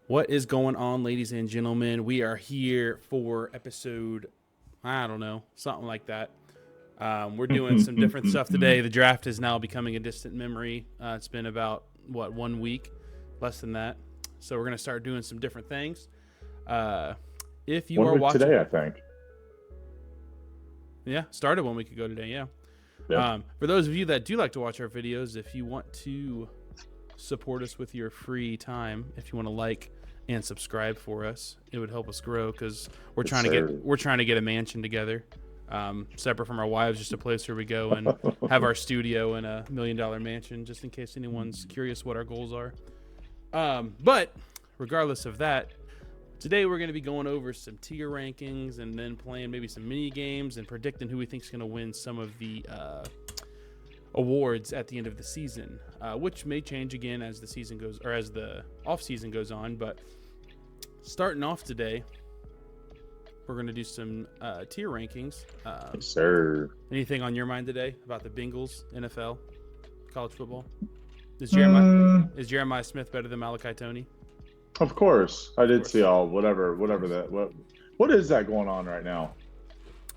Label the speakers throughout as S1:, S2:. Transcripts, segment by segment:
S1: What is going on, ladies and gentlemen? We are here for episode, I don't know, something like that. We're doing some different stuff today. The draft is now becoming a distant memory. It's been about, 1 week? Less than that. So we're going to start doing some different things. If you
S2: One
S1: are
S2: week
S1: watching.
S2: today, I think.
S1: Yeah, started 1 week ago today, yeah.
S2: Yep.
S1: For those of you that do like to watch our videos, if you want to support us with your free time, if you want to like and subscribe for us, it would help us grow because we're trying to get a mansion together, separate from our wives, just a place where we go and have our studio in a $1 million mansion, just in case anyone's curious what our goals are. But regardless of that, today we're going to be going over some tier rankings and then playing maybe some mini games and predicting who we think is going to win some of the awards at the end of the season, which may change again as the season goes, or as the off season goes on. But starting off today, we're going to do some tier rankings.
S2: Yes, sir.
S1: Anything on your mind today about the Bengals, NFL, college football? Is Jeremiah Smith better than Malachi Toney?
S2: Of course, I did see all whatever that. What is that going on right now?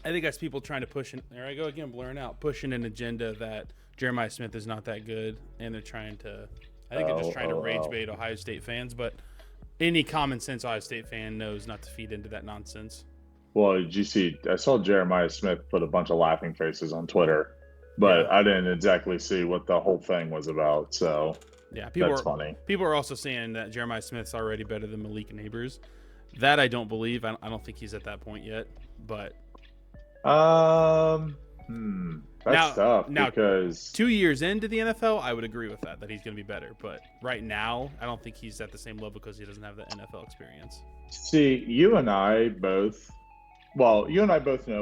S1: I think that's people trying to push. There I go again, blurring out, pushing an agenda that Jeremiah Smith is not that good, and they're trying to. I think they're just trying to rage bait Ohio State fans, but any common sense Ohio State fan knows not to feed into that nonsense.
S2: Well, did you see? I saw Jeremiah Smith put a bunch of laughing faces on Twitter, but I didn't exactly see what the whole thing was about. So
S1: yeah,
S2: that's funny.
S1: People are also saying that Jeremiah Smith's already better than Malik Neighbors. That I don't believe. I don't think he's at that point yet. But
S2: that's tough because
S1: 2 years into the NFL, I would agree with that he's going to be better. But right now, I don't think he's at the same level because he doesn't have the NFL experience.
S2: See, you and I both know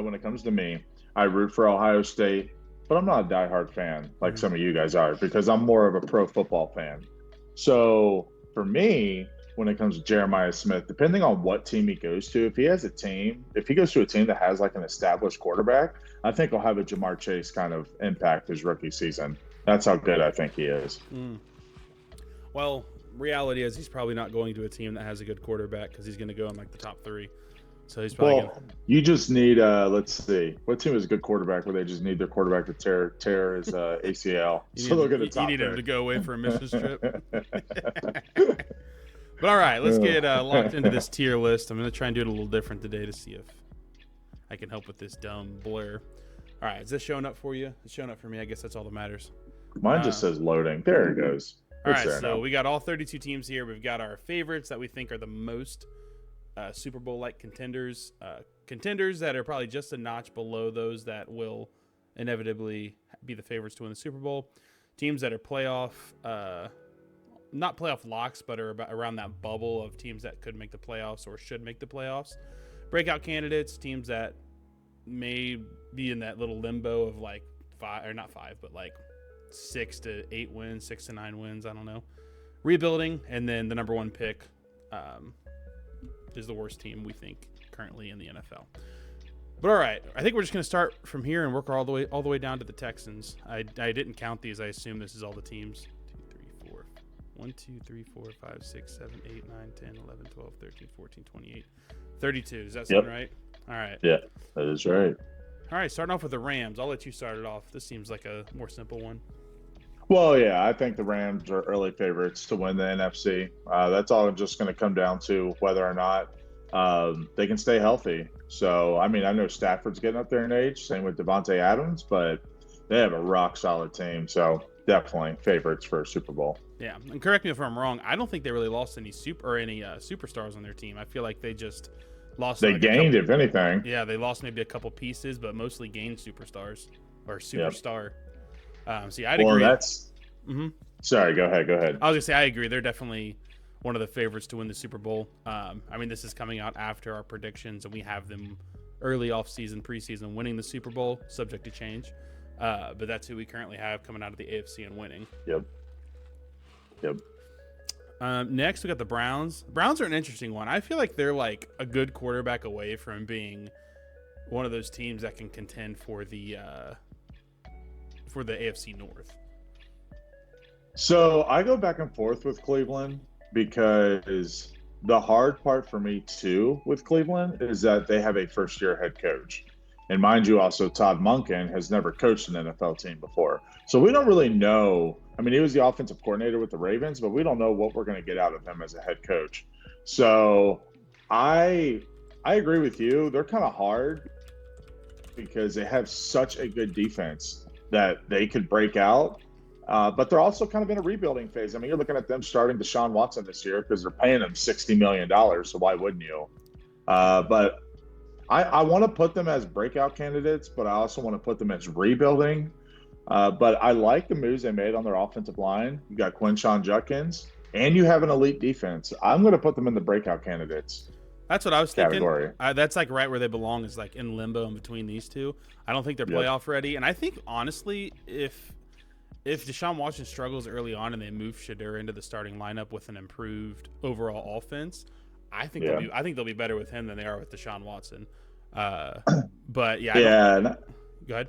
S2: when it comes to me, I root for Ohio State, but I'm not a diehard fan like some of you guys are because I'm more of a pro football fan. So for me, when it comes to Jeremiah Smith, depending on what team he goes to, if he goes to a team that has like an established quarterback, I think he'll have a Jamar Chase kind of impact his rookie season. That's how good I think he is.
S1: Well, reality is he's probably not going to a team that has a good quarterback because he's going to go in like the top 3. So he's probably
S2: you just need let's see, what team is a good quarterback where they just need their quarterback to tear his ACL.
S1: They'll get a top. You need him to go away for a missions trip. But all right, let's get locked into this tier list. I'm going to try and do it a little different today to see if I can help with this dumb blur. All right, is this showing up for you? It's showing up for me. I guess that's all that matters.
S2: Mine just says loading. There it goes.
S1: All right, so we got all 32 teams here. We've got our favorites that we think are the most Super Bowl-like contenders. Contenders that are probably just a notch below those that will inevitably be the favorites to win the Super Bowl. Teams that are playoff, not playoff locks, but are around that bubble of teams that could make the playoffs or should make the playoffs. Breakout candidates, teams that may be in that little limbo of like 6 to 8 wins, 6 to 9 wins. I don't know. Rebuilding, and then the number one pick is the worst team we think currently in the NFL. But all right, I think we're just going to start from here and work all the way down to the Texans. I didn't count these. I assume this is all the teams. 1, 2, 3, 4, 5, 6, 7, 8, 9, 10, 11, 12, 13, 14, 28, 32. Does that sound right? All right.
S2: Yeah, that is right.
S1: All right, starting off with the Rams. I'll let you start it off. This seems like a more simple one.
S2: Well, yeah, I think the Rams are early favorites to win the NFC. That's all just going to come down to whether or not they can stay healthy. So, I mean, I know Stafford's getting up there in age, same with Devontae Adams, but they have a rock-solid team. So, definitely favorites for a Super Bowl.
S1: Yeah, and correct me if I'm wrong. I don't think they really lost any superstars on their team. I feel like they just lost.
S2: They gained, if anything.
S1: Yeah, they lost maybe a couple pieces, but mostly gained superstars or superstar. See, I'd agree.
S2: That's. Sorry, go ahead.
S1: I was gonna say I agree. They're definitely one of the favorites to win the Super Bowl. I mean, this is coming out after our predictions, and we have them early off-season, preseason, winning the Super Bowl, subject to change. But that's who we currently have coming out of the AFC and winning.
S2: Yep.
S1: Next, we got the Browns. Browns are an interesting one. I feel like they're like a good quarterback away from being one of those teams that can contend for the AFC North.
S2: So I go back and forth with Cleveland because the hard part for me too with Cleveland is that they have a first year head coach. And mind you, also Todd Monken has never coached an NFL team before. So we don't really know. I mean, he was the offensive coordinator with the Ravens, but we don't know what we're going to get out of him as a head coach. So I I agree with you. They're kind of hard because they have such a good defense that they could break out. But they're also kind of in a rebuilding phase. I mean, you're looking at them starting Deshaun Watson this year because they're paying him $60 million. So why wouldn't you? But I want to put them as breakout candidates, but I also want to put them as rebuilding. But I like the moves they made on their offensive line. You got Quinshawn Judkins, and you have an elite defense. I'm going to put them in the breakout candidates
S1: That's what I was thinking.
S2: category.
S1: That's like right where they belong, is like in limbo in between these two. I don't think they're
S2: Yep.
S1: playoff ready, and I think honestly, if Deshaun Watson struggles early on and they move Shadur into the starting lineup with an improved overall offense,
S2: Yeah.
S1: I think they'll be better with him than they are with Deshaun Watson. But yeah,
S2: Yeah.
S1: go ahead.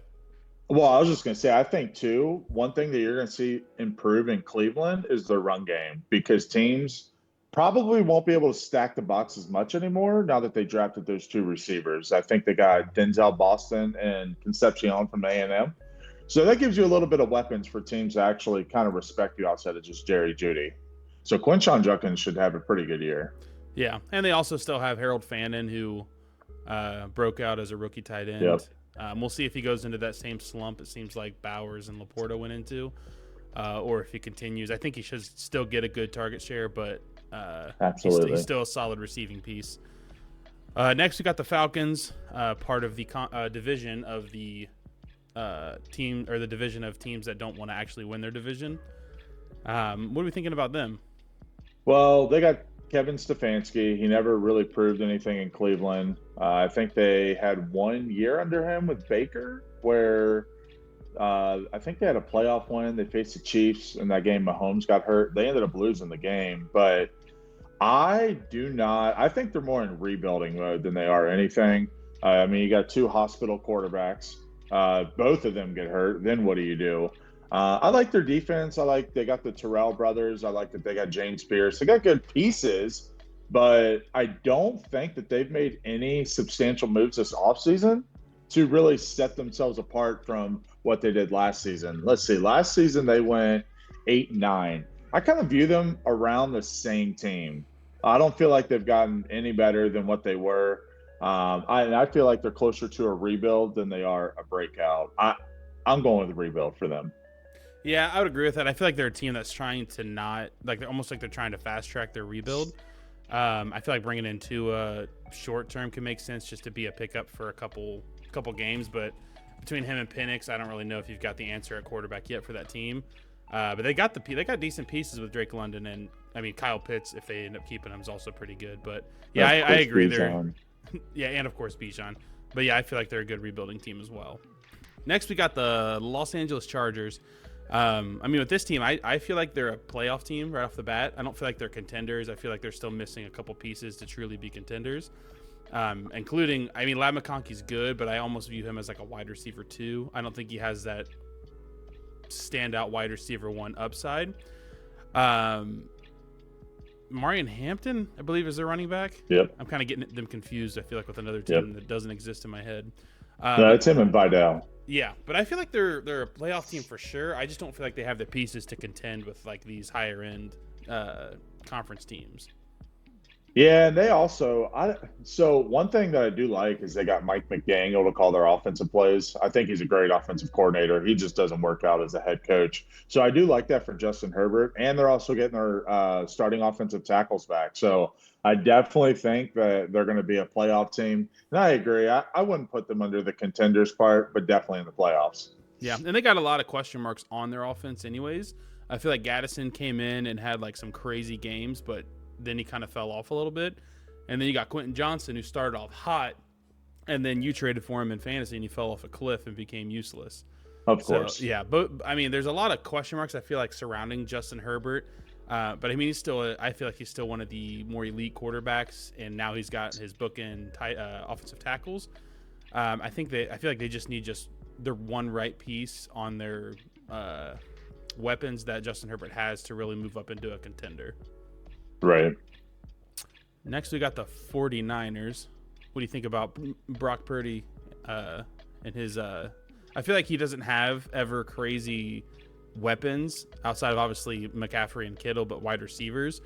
S2: Well, I was just going to say, I think too, one thing that you're going to see improve in Cleveland is their run game because teams probably won't be able to stack the box as much anymore now that they drafted those two receivers. I think they got Denzel Boston and Concepcion from A&M. So that gives you a little bit of weapons for teams to actually kind of respect you outside of just Jerry Judy. So Quinshawn Judkins should have a pretty good year.
S1: Yeah, and they also still have Harold Fannin, who broke out as a rookie tight end.
S2: Yep.
S1: We'll see if he goes into that same slump it seems like Bowers and Laporta went into, or if he continues. I think he should still get a good target share, but
S2: Absolutely.
S1: he's still a solid receiving piece. Next, we got the Falcons, part of the division of the team, or the division of teams that don't want to actually win their division. What are we thinking about them?
S2: Well, they got Kevin Stefanski. He never really proved anything in Cleveland. I think they had 1 year under him with Baker, where I think they had a playoff win. They faced the Chiefs in that game. Mahomes got hurt. They ended up losing the game. But I do not. I think they're more in rebuilding mode than they are anything. I mean, you got two hospital quarterbacks. Both of them get hurt. Then what do you do? I like their defense. I like they got the Terrell brothers. I like that they got James Pierce. They got good pieces, but I don't think that they've made any substantial moves this offseason to really set themselves apart from what they did last season. Let's see. Last season they went 8-9. I kind of view them around the same team. I don't feel like they've gotten any better than what they were. I feel like they're closer to a rebuild than they are a breakout. I'm going with a rebuild for them.
S1: Yeah, I would agree with that. I feel like they're a team that's trying to not, like, they're almost like they're trying to fast track their rebuild. I feel like bringing in Tua short term can make sense just to be a pickup for a couple games. But between him and Penix, I don't really know if you've got the answer at quarterback yet for that team. But they got decent pieces with Drake London, and I mean Kyle Pitts, if they end up keeping him, is also pretty good. But yeah, I agree. Yeah, and of course Bijan. But yeah, I feel like they're a good rebuilding team as well. Next, we got the Los Angeles Chargers. I mean, with this team, I feel like they're a playoff team right off the bat. I don't feel like they're contenders. I feel like they're still missing a couple pieces to truly be contenders, including, I mean, Ladd McConkey's good, but I almost view him as like a wide receiver 2. I don't think he has that standout wide receiver 1 upside. Marion Hampton, I believe, is their running back.
S2: Yep.
S1: I'm kind of getting them confused, I feel like, with another team that doesn't exist in my head.
S2: No, it's him and Vidal.
S1: Yeah, but I feel like they're a playoff team for sure. I just don't feel like they have the pieces to contend with like these higher end conference teams.
S2: Yeah, and they also so one thing that I do like is they got Mike McDaniel to call their offensive plays. I think he's a great offensive coordinator. He just doesn't work out as a head coach. So I do like that for Justin Herbert. And they're also getting their starting offensive tackles back. So I definitely think that they're going to be a playoff team. And I agree. I wouldn't put them under the contenders part, but definitely in the playoffs.
S1: Yeah, and they got a lot of question marks on their offense anyways. I feel like Gaddison came in and had like some crazy games, but then he kind of fell off a little bit. And then you got Quentin Johnson, who started off hot, and then you traded for him in fantasy and he fell off a cliff and became useless.
S2: Of course.
S1: So, yeah, but I mean, there's a lot of question marks I feel like surrounding Justin Herbert. But I mean, I feel like he's still one of the more elite quarterbacks, and now he's got his bookend offensive tackles. I feel like they just need their one right piece on their weapons that Justin Herbert has to really move up into a contender.
S2: Right.
S1: Next, we got the 49ers. What do you think about Brock Purdy and his I feel like he doesn't have ever crazy weapons outside of obviously McCaffrey and Kittle, but wide receivers,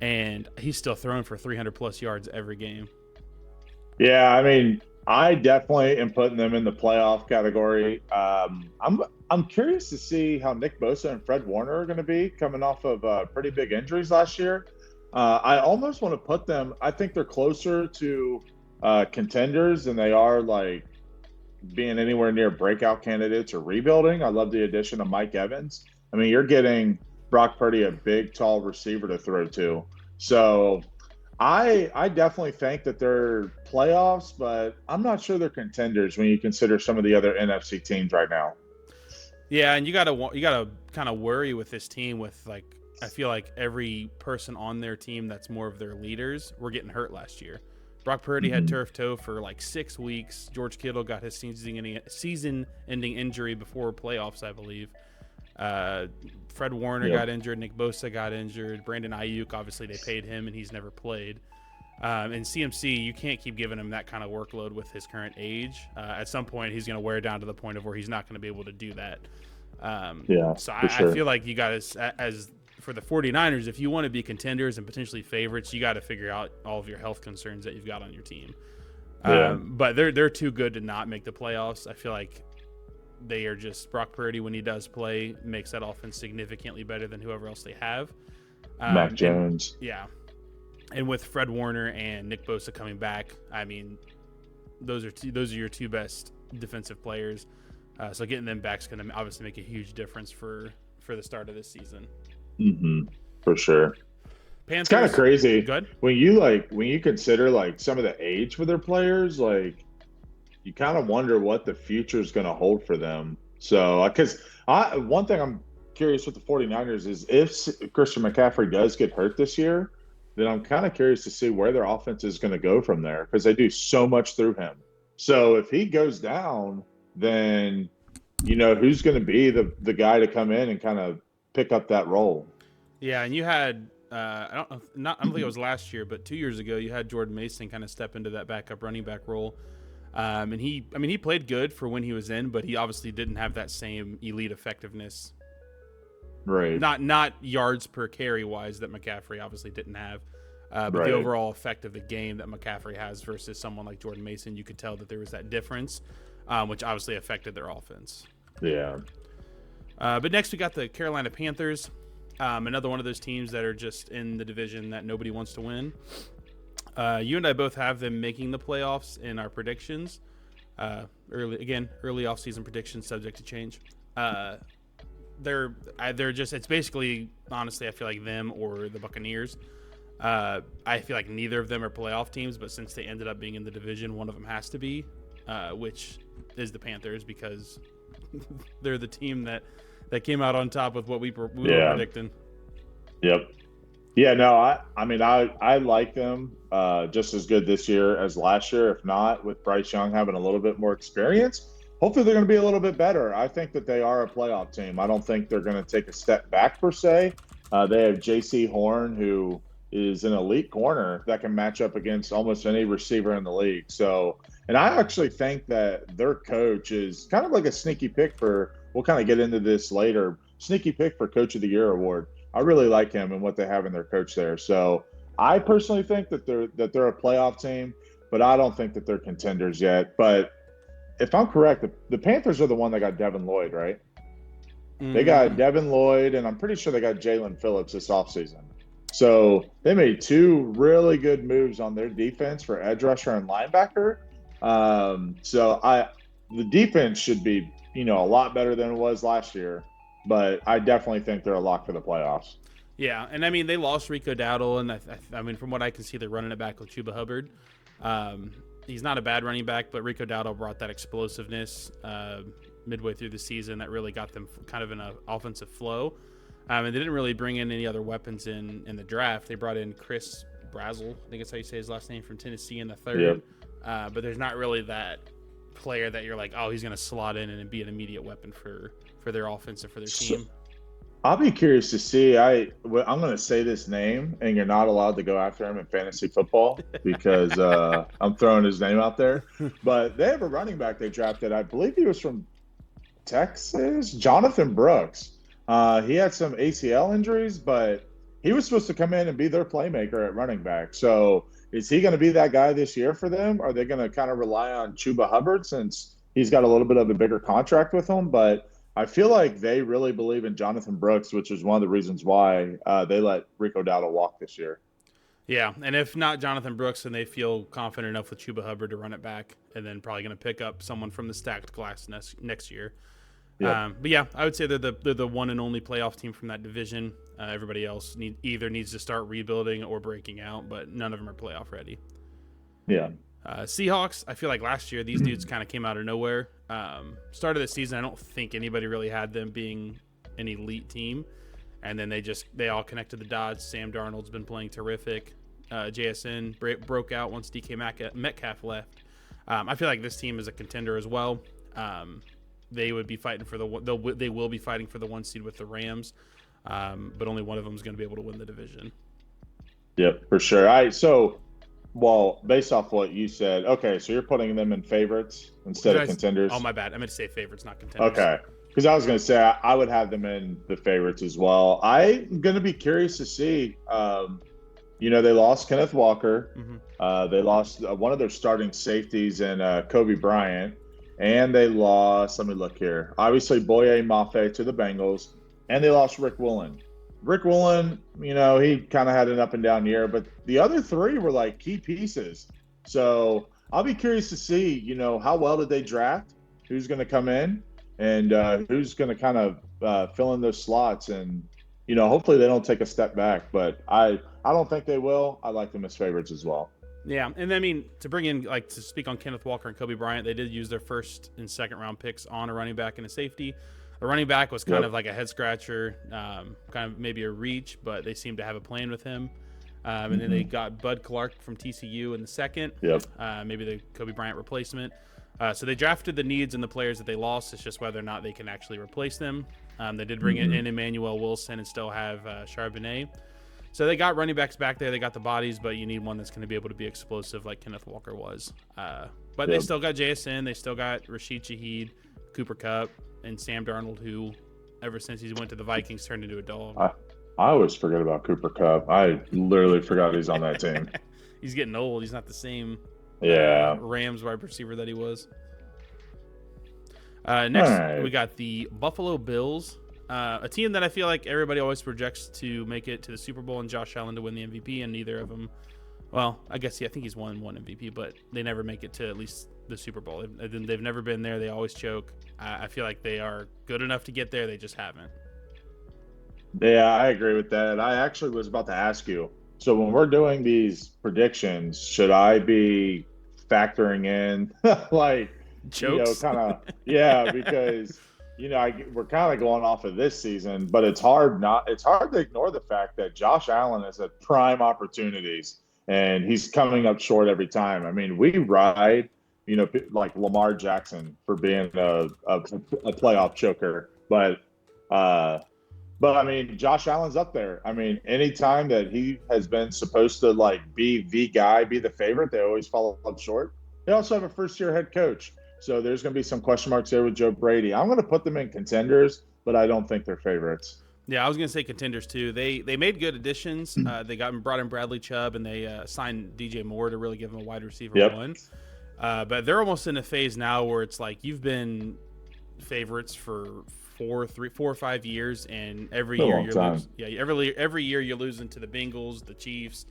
S1: and he's still throwing for 300 plus yards every game.
S2: Yeah, I mean, I definitely am putting them in the playoff category. I'm curious to see how Nick Bosa and Fred Warner are going to be coming off of pretty big injuries last year. I almost want to put them. I think they're closer to contenders than they are like being anywhere near breakout candidates or rebuilding. I love the addition of Mike Evans. I mean, you're getting Brock Purdy a big, tall receiver to throw to. So I definitely think that they're playoffs, but I'm not sure they're contenders when you consider some of the other NFC teams right now.
S1: Yeah, and you gotta kind of worry with this team with like I feel like every person on their team that's more of their leaders were getting hurt last year. Brock Purdy had turf toe for like 6 weeks. George Kittle got his season-ending injury before playoffs, I believe. Fred Warner got injured. Nick Bosa got injured. Brandon Ayuk, obviously they paid him and he's never played. And CMC, you can't keep giving him that kind of workload with his current age. At some point, he's going to wear down to the point of where he's not going to be able to do that. So I feel like you got as for the 49ers, if you want to be contenders and potentially favorites, you got to figure out all of your health concerns that you've got on your team. But they're too good to not make the playoffs. I feel like they are just Brock Purdy when he does play makes that offense significantly better than whoever else they have.
S2: Mac Jones.
S1: And with Fred Warner and Nick Bosa coming back, I mean, those are your two best defensive players. So getting them back is going to obviously make a huge difference for the start of this season.
S2: For sure.
S1: Panthers,
S2: it's kind of crazy
S1: good
S2: when you consider like some of the age for their players. Like you kind of wonder what the future is going to hold for them. So because one thing I'm curious with the 49ers is if Christian McCaffrey does get hurt this year, then I'm kind of curious to see where their offense is going to go from there because they do so much through him. So if he goes down, then who's going to be the guy to come in and kind of pick up that role.
S1: Yeah, and you had I don't think it was last year, but 2 years ago you had Jordan Mason kind of step into that backup running back role. And he played good for when he was in, but he obviously didn't have that same elite effectiveness.
S2: Right.
S1: Not yards per carry wise that McCaffrey obviously didn't have. But the overall effect of the game that McCaffrey has versus someone like Jordan Mason, you could tell that there was that difference, which obviously affected their offense.
S2: Yeah.
S1: But next we got the Carolina Panthers, another one of those teams that are just in the division that nobody wants to win. You and I both have them making the playoffs in our predictions. Early offseason predictions subject to change. They're just it's basically honestly I feel like them or the Buccaneers. I feel like neither of them are playoff teams, but since they ended up being in the division, one of them has to be, which is the Panthers because they're the team that came out on top with what we were predicting.
S2: Yep. Yeah, no, I mean, I like them just as good this year as last year, if not with Bryce Young having a little bit more experience. Hopefully they're going to be a little bit better. I think that they are a playoff team. I don't think they're going to take a step back per se. They have J.C. Horn, who is an elite corner that can match up against almost any receiver in the league. So, and I actually think that their coach is kind of like a sneaky pick for, we'll kind of get into this later, sneaky pick for Coach of the Year award. I really like him and what they have in their coach there. So I personally think that they're a playoff team, but I don't think that they're contenders yet. But if I'm correct, the Panthers are the one that got Devin Lloyd, right? They got Devin Lloyd, and I'm pretty sure they got Jalen Phillips this offseason. So they made two really good moves on their defense for edge rusher and linebacker. So the defense should be, a lot better than it was last year. But I definitely think they're a lock for the playoffs.
S1: Yeah, and I mean, they lost Rico Dowdle, and I mean, from what I can see, they're running it back with Chuba Hubbard. He's not a bad running back, but Rico Dowdle brought that explosiveness midway through the season that really got them kind of in an offensive flow. And they didn't really bring in any other weapons in the draft. They brought in Chris Brazzell, I think that's how you say his last name, from Tennessee in the third. Yep. But there's not really that player that you're like, oh, he's going to slot in and be an immediate weapon for their offense and for their team.
S2: I'll be curious to see. I'm going to say this name, and you're not allowed to go after him in fantasy football because I'm throwing his name out there. But they have a running back they drafted. I believe he was from Texas, Jonathan Brooks. He had some ACL injuries, but he was supposed to come in and be their playmaker at running back. So is he going to be that guy this year for them? Are they going to kind of rely on Chuba Hubbard since he's got a little bit of a bigger contract with them? But I feel like they really believe in Jonathan Brooks, which is one of the reasons why they let Rico Dowdle walk this year.
S1: Yeah, and if not Jonathan Brooks, then they feel confident enough with Chuba Hubbard to run it back, and then probably going to pick up someone from the stacked class next year.
S2: Yep.
S1: But yeah, I would say they're the one and only playoff team from that division. Everybody else either needs to start rebuilding or breaking out, but none of them are playoff ready.
S2: Yeah.
S1: Seahawks, I feel like last year these dudes kind of came out of nowhere. Start of the season, I don't think anybody really had them being an elite team, and then they all connected the dots. Sam Darnold's been playing terrific. JSN broke out once DK Metcalf left. I feel like this team is a contender as well. They would be fighting for they will be fighting for the 1 seed with the Rams, but only one of them is going to be able to win the division.
S2: Yep, for sure. Well, based off what you said, okay, so you're putting them in favorites instead of contenders.
S1: Oh, my bad. I meant to say favorites, not contenders.
S2: Okay, because I was going to say I would have them in the favorites as well. I'm going to be curious to see. They lost Kenneth Walker.
S1: Mm-hmm.
S2: They lost one of their starting safeties in Kobe Bryant. And they lost, let me look here, obviously Boye Mafe to the Bengals. And they lost Rick Woolen. Rick Woolen, he kind of had an up and down year, but the other three were like key pieces. So I'll be curious to see, how well did they draft? Who's going to come in and who's going to kind of fill in those slots? And, hopefully they don't take a step back, but I don't think they will. I like them as favorites as well.
S1: Yeah, and I mean, to bring in, to speak on Kenneth Walker and Kobe Bryant, they did use their first and second round picks on a running back and a safety. The running back was kind of like a head scratcher, kind of maybe a reach, but they seemed to have a plan with him. And then they got Bud Clark from TCU in the second, maybe the Kobe Bryant replacement. So they drafted the needs and the players that they lost. It's just whether or not they can actually replace them. They did bring in Emmanuel Wilson and still have Charbonnet. So they got running backs back there. They got the bodies, but you need one that's going to be able to be explosive like Kenneth Walker was. But they still got JSN. They still got Rashid Shaheed, Cooper Kupp, and Sam Darnold, who ever since he went to the Vikings turned into a dog.
S2: I always forget about Cooper Kupp. I literally forgot he's on that team.
S1: He's getting old. He's not the same Rams wide receiver that he was. Next, we got the Buffalo Bills. A team that I feel like everybody always projects to make it to the Super Bowl and Josh Allen to win the MVP, and neither of them. Well, I think he's won one MVP, but they never make it to at least the Super Bowl. They've never been there. They always choke. I feel like they are good enough to get there. They just haven't.
S2: Yeah, I agree with that. I actually was about to ask you. So when we're doing these predictions, should I be factoring in like
S1: jokes?
S2: Because we're kind of going off of this season, but it's hard to ignore the fact that Josh Allen is at prime opportunities and he's coming up short every time. I mean, we ride, like Lamar Jackson for being a playoff choker, but I mean, Josh Allen's up there. I mean, anytime that he has been supposed to like be the guy, be the favorite, they always fall up short. They also have a first-year head coach. So there's going to be some question marks there with Joe Brady. I'm going to put them in contenders, but I don't think they're favorites.
S1: Yeah, I was going to say contenders too. They made good additions. They brought in Bradley Chubb, and they signed DJ Moore to really give them a wide receiver one. But they're almost in a phase now where it's like you've been favorites for 4 or 5 years, and every year you're losing. Yeah, every year you're losing to the Bengals, the Chiefs.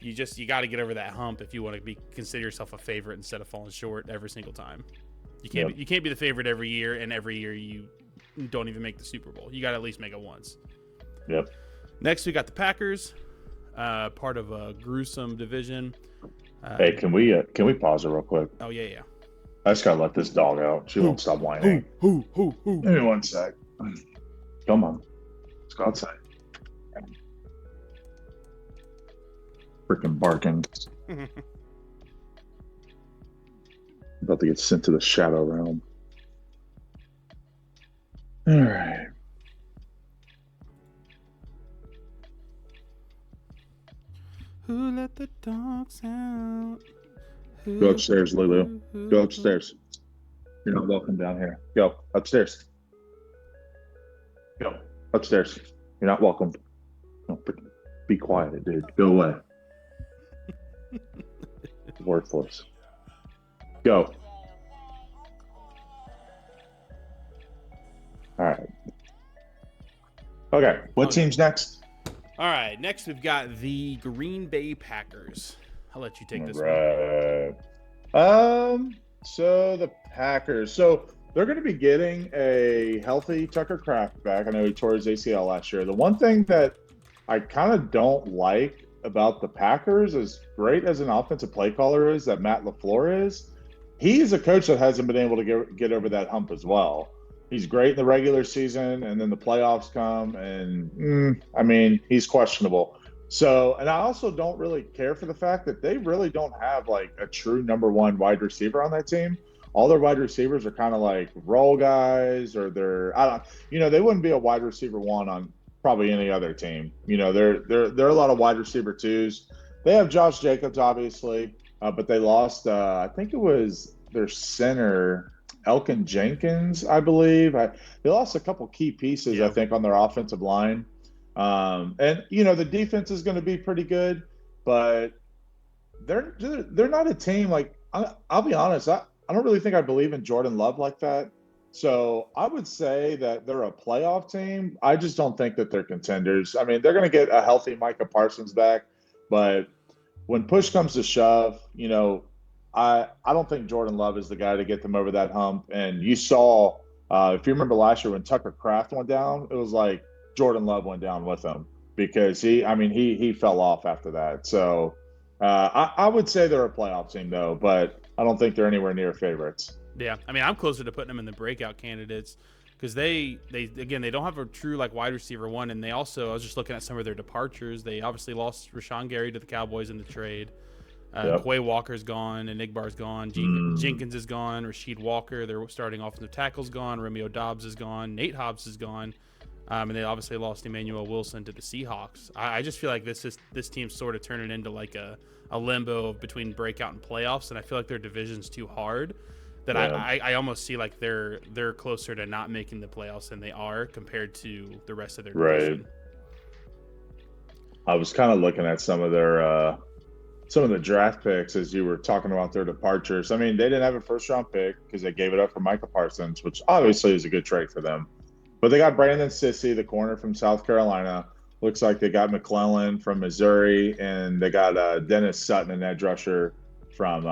S1: You got to get over that hump if you want to consider yourself a favorite instead of falling short every single time. You can't be the favorite every year, and every year you don't even make the Super Bowl. You got to at least make it once.
S2: Yep.
S1: Next, we got the Packers, part of a gruesome division.
S2: Hey, can we pause it real quick?
S1: Oh yeah.
S2: I just gotta let this dog out. She won't stop whining.
S1: Who?
S2: Give me 1 sec. Come on, let's go outside. Freaking barking. About to get sent to the shadow realm. All right.
S1: Who let the dogs out?
S2: Go upstairs, Lulu. Go upstairs. You're not welcome down here. Go upstairs. Go upstairs. You're not welcome. No, be quiet, dude. Go away. Worthless. Go. All right. Okay. What team's next?
S1: All right. Next, we've got the Green Bay Packers. I'll let you take this
S2: one. So the Packers. So they're going to be getting a healthy Tucker Kraft back. I know he tore his ACL last year. The one thing that I kind of don't like about the Packers, as great as an offensive play caller is that Matt LaFleur is, he's a coach that hasn't been able to get over that hump as well. He's great in the regular season, and then the playoffs come, and I mean, he's questionable. So, and I also don't really care for the fact that they really don't have like a true number one wide receiver on that team. All their wide receivers are kind of like role guys, or they wouldn't be a wide receiver one on probably any other team. They're a lot of wide receiver twos. They have Josh Jacobs, obviously, but they lost, I think it was their center, Elkin Jenkins, I believe. They lost a couple key pieces, I think, on their offensive line. And the defense is going to be pretty good, but they're not a team like, I'll be honest, I don't really think I believe in Jordan Love like that. So I would say that they're a playoff team. I just don't think that they're contenders. I mean, they're going to get a healthy Micah Parsons back, but when push comes to shove, I don't think Jordan Love is the guy to get them over that hump. And you saw, if you remember last year when Tucker Kraft went down, it was like Jordan Love went down with him because he fell off after that. So I would say they're a playoff team though, but I don't think they're anywhere near favorites.
S1: Yeah, I mean, I'm closer to putting them in the breakout candidates because they don't have a true like wide receiver one, and they also, I was just looking at some of their departures. They obviously lost Rashawn Gary to the Cowboys in the trade. Quay Walker's gone, and Igbar's gone. Jenkins is gone. Rasheed Walker, their starting offensive tackle's gone. Romeo Doubs is gone. Nate Hobbs is gone. And they obviously lost Emmanuel Wilson to the Seahawks. I just feel like this team's sort of turning into like a limbo between breakout and playoffs, and I feel like their division's too hard. That I almost see like they're closer to not making the playoffs than they are compared to the rest of their division.
S2: I was kind of looking at some of the draft picks as you were talking about their departures. I mean, they didn't have a first-round pick because they gave it up for Micah Parsons, which obviously is a good trade for them. But they got Brandon Sissy, the corner from South Carolina. Looks like they got McClellan from Missouri, and they got Dennis Sutton, an edge rusher from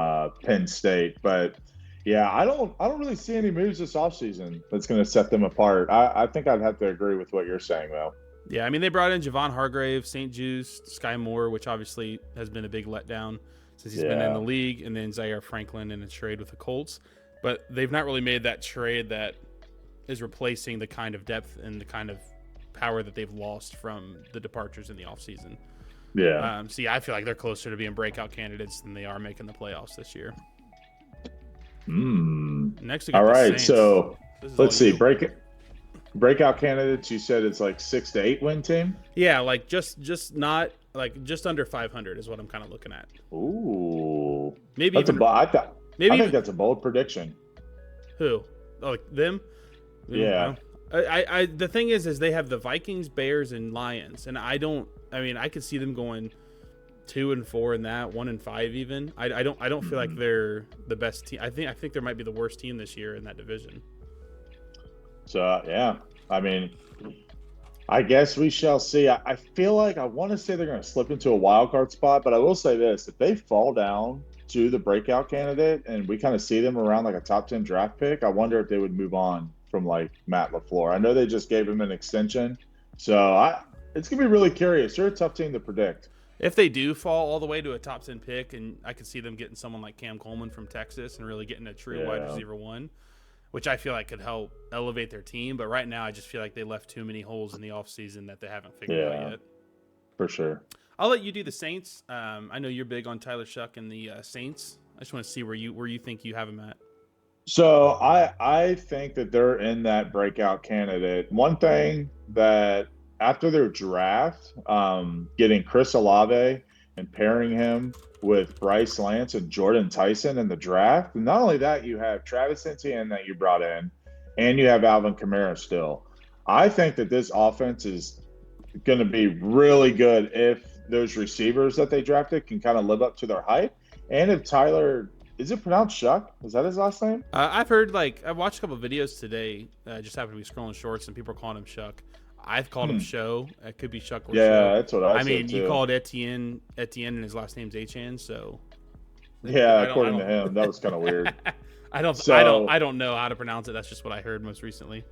S2: Penn State. But yeah, I don't really see any moves this offseason that's going to set them apart. I think I'd have to agree with what you're saying, though.
S1: Yeah, I mean, they brought in Javon Hargrave, St. Juice, Sky Moore, which obviously has been a big letdown since he's been in the league, and then Zaire Franklin in a trade with the Colts. But they've not really made that trade that is replacing the kind of depth and the kind of power that they've lost from the departures in the offseason.
S2: Yeah.
S1: I feel like they're closer to being breakout candidates than they are making the playoffs this year. Next, we got
S2: all right.
S1: Saints.
S2: So let's see. Breakout candidates. You said it's like 6 to 8 win team.
S1: Yeah, like just not like just under 500 is what I'm kind of looking at.
S2: Ooh,
S1: maybe
S2: that's
S1: even,
S2: I think that's a bold prediction.
S1: Who? Oh, like them?
S2: Yeah.
S1: I the thing is they have the Vikings, Bears, and Lions, and I could see them going 2-4 in that, 1-5 even. I don't feel like they're the best team. I think there might be the worst team this year in that division.
S2: So yeah, I mean, I guess we shall see. I feel like I want to say they're going to slip into a wild card spot, but I will say this: if they fall down to the breakout candidate and we kind of see them around like a top 10 draft pick, I wonder if they would move on from like Matt LaFleur. I know they just gave him an extension, so it's gonna be really curious. They're a tough team to predict.
S1: If they do fall all the way to a top 10 pick, and I could see them getting someone like Cam Coleman from Texas and really getting a true wide receiver one, which I feel like could help elevate their team. But right now, I just feel like they left too many holes in the offseason that they haven't figured out yet. For
S2: sure.
S1: I'll let you do the Saints. I know you're big on Tyler Shuck and the Saints. I just want to see where you think you have him at.
S2: So I think that they're in that breakout candidate. One thing that after their draft, getting Chris Olave and pairing him with Bryce Lance and Jordan Tyson in the draft. And not only that, you have Travis Etienne that you brought in, and you have Alvin Kamara still. I think that this offense is going to be really good if those receivers that they drafted can kind of live up to their hype. And if Tyler, is it pronounced Shuck? Is that his last name?
S1: I've heard, I've watched a couple of videos today. Just happened to be scrolling shorts, and people are calling him Shuck. I've called him Show. It could be Shuck or Show.
S2: Yeah, that's what I said
S1: mean,
S2: too.
S1: you called Etienne, and his last name's Achan, so.
S2: Yeah, according to him, that was kind of weird.
S1: I don't know how to pronounce it. That's just what I heard most recently.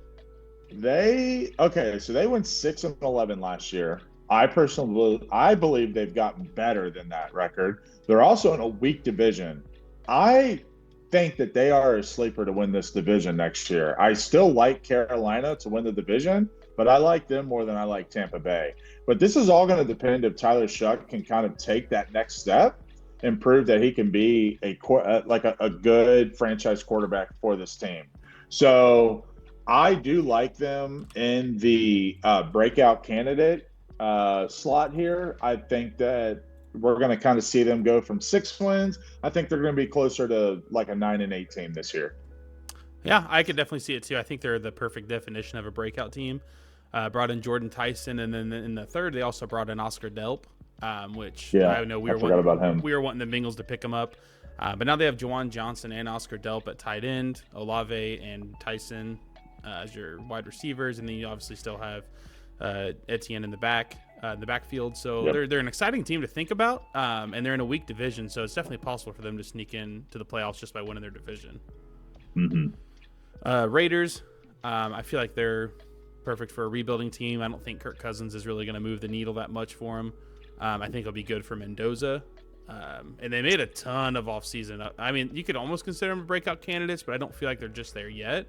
S2: So they went 6-11 last year. I believe they've gotten better than that record. They're also in a weak division. I think that they are a sleeper to win this division next year. I still like Carolina to win the division, but I like them more than I like Tampa Bay. But this is all going to depend if Tyler Shuck can kind of take that next step and prove that he can be a good franchise quarterback for this team. So I do like them in the breakout candidate slot here. I think that we're going to kind of see them go from 6 wins. I think they're going to be closer to like a 9-8 team this year.
S1: Yeah, I could definitely see it too. I think they're the perfect definition of a breakout team. Brought in Jordan Tyson, and then in the third, they also brought in Oscar Delp, which I know we were wanting the Bengals to pick him up. But now they have Juwan Johnson and Oscar Delp at tight end, Olave and Tyson as your wide receivers, and then you obviously still have Etienne in the backfield. So they're an exciting team to think about, and they're in a weak division, so it's definitely possible for them to sneak in to the playoffs just by winning their division. Raiders, I feel like they're perfect for a rebuilding team. I don't think Kirk Cousins is really going to move the needle that much for him. I think it'll be good for Mendoza. And they made a ton of offseason. I mean, you could almost consider them breakout candidates, but I don't feel like they're just there yet.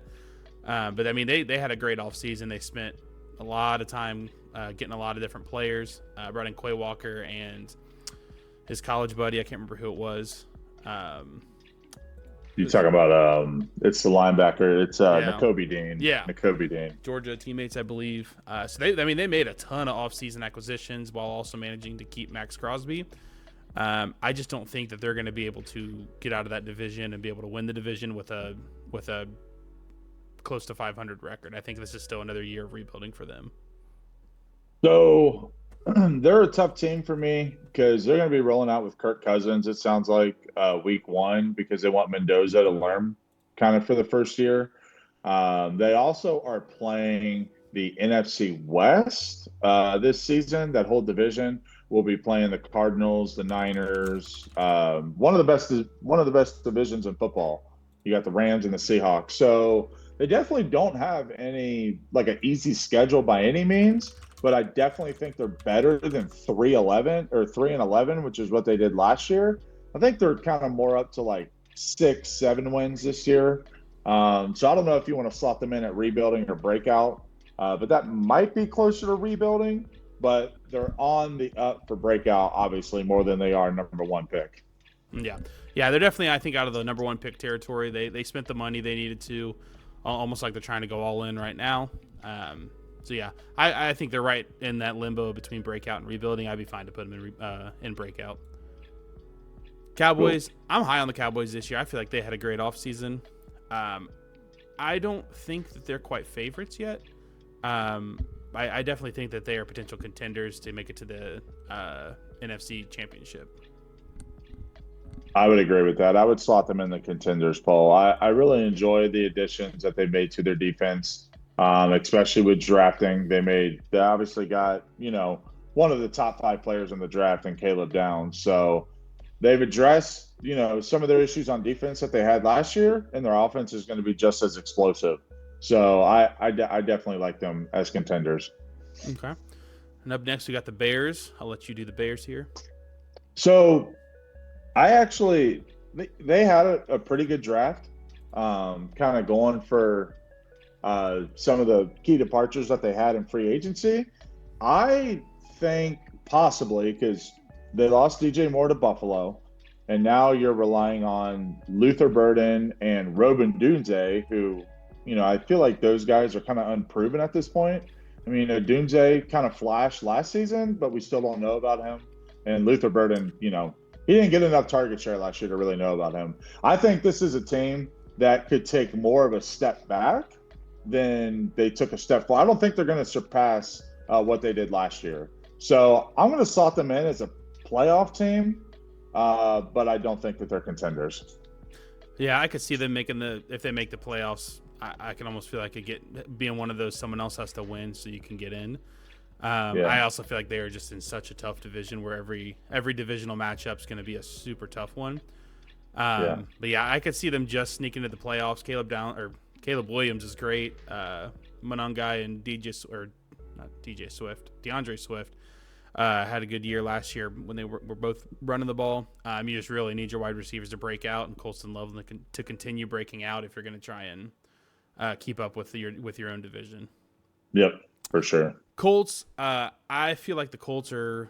S1: But I mean, they had a great offseason. They spent a lot of time getting a lot of different players. Brought in Quay Walker and his college buddy. I can't remember who it was.
S2: You talking about it's the linebacker. It's Nakobe Dean.
S1: Yeah,
S2: Nakobe Dean.
S1: Georgia teammates, I believe. So they made a ton of offseason acquisitions while also managing to keep Max Crosby. I just don't think that they're going to be able to get out of that division and be able to win the division with a close to 500 record. I think this is still another year of rebuilding for them.
S2: So they're a tough team for me because they're going to be rolling out with Kirk Cousins, it sounds like, week 1 because they want Mendoza to learn kind of for the first year. They also are playing the NFC West this season. That whole division will be playing the Cardinals, the Niners, one of the best divisions in football. You got the Rams and the Seahawks. So they definitely don't have any an easy schedule by any means. But I definitely think they're better than 3-11 or 3-11, which is what they did last year. I think they're kind of more up to 6-7 wins this year. So I don't know if you want to slot them in at rebuilding or breakout, but that might be closer to rebuilding. But they're on the up for breakout, obviously, more than they are number 1 pick.
S1: Yeah, they're definitely, I think, out of the number 1 pick territory. They spent the money they needed to, almost like they're trying to go all in right now. So yeah, I think they're right in that limbo between breakout and rebuilding. I'd be fine to put them in breakout. Cowboys, cool. I'm high on the Cowboys this year. I feel like they had a great offseason. I don't think that they're quite favorites yet. I definitely think that they are potential contenders to make it to the NFC Championship.
S2: I would agree with that. I would slot them in the contenders poll. I really enjoy the additions that they made to their defense. Especially with drafting. They obviously got, one of the top 5 players in the draft in Caleb Downs. So they've addressed, some of their issues on defense that they had last year, and their offense is going to be just as explosive. So I definitely like them as contenders.
S1: Okay. And up next, we got the Bears. I'll let you do the Bears here.
S2: So they had a pretty good draft, kind of going for some of the key departures that they had in free agency. I think possibly because they lost DJ Moore to Buffalo, and now you're relying on Luther Burden and Robin Dunze, who, I feel like those guys are kind of unproven at this point. I mean, Dunze kind of flashed last season, but we still don't know about him. And Luther Burden, he didn't get enough target share last year to really know about him. I think this is a team that could take more of a step back than they took a step forward. I don't think they're going to surpass what they did last year. So I'm going to slot them in as a playoff team, but I don't think that they're contenders.
S1: Yeah, I could see them if they make the playoffs. I can almost feel like being one of those someone else has to win so you can get in. I also feel like they are just in such a tough division where every divisional matchup is going to be a super tough one. But yeah, I could see them just sneaking into the playoffs. Caleb Williams is great. Monongai and DeAndre Swift had a good year last year when they were both running the ball. You just really need your wide receivers to break out, and Colston Loveland to continue breaking out if you're going to try and keep up with your own division.
S2: Yep, for sure.
S1: Colts, I feel like the Colts are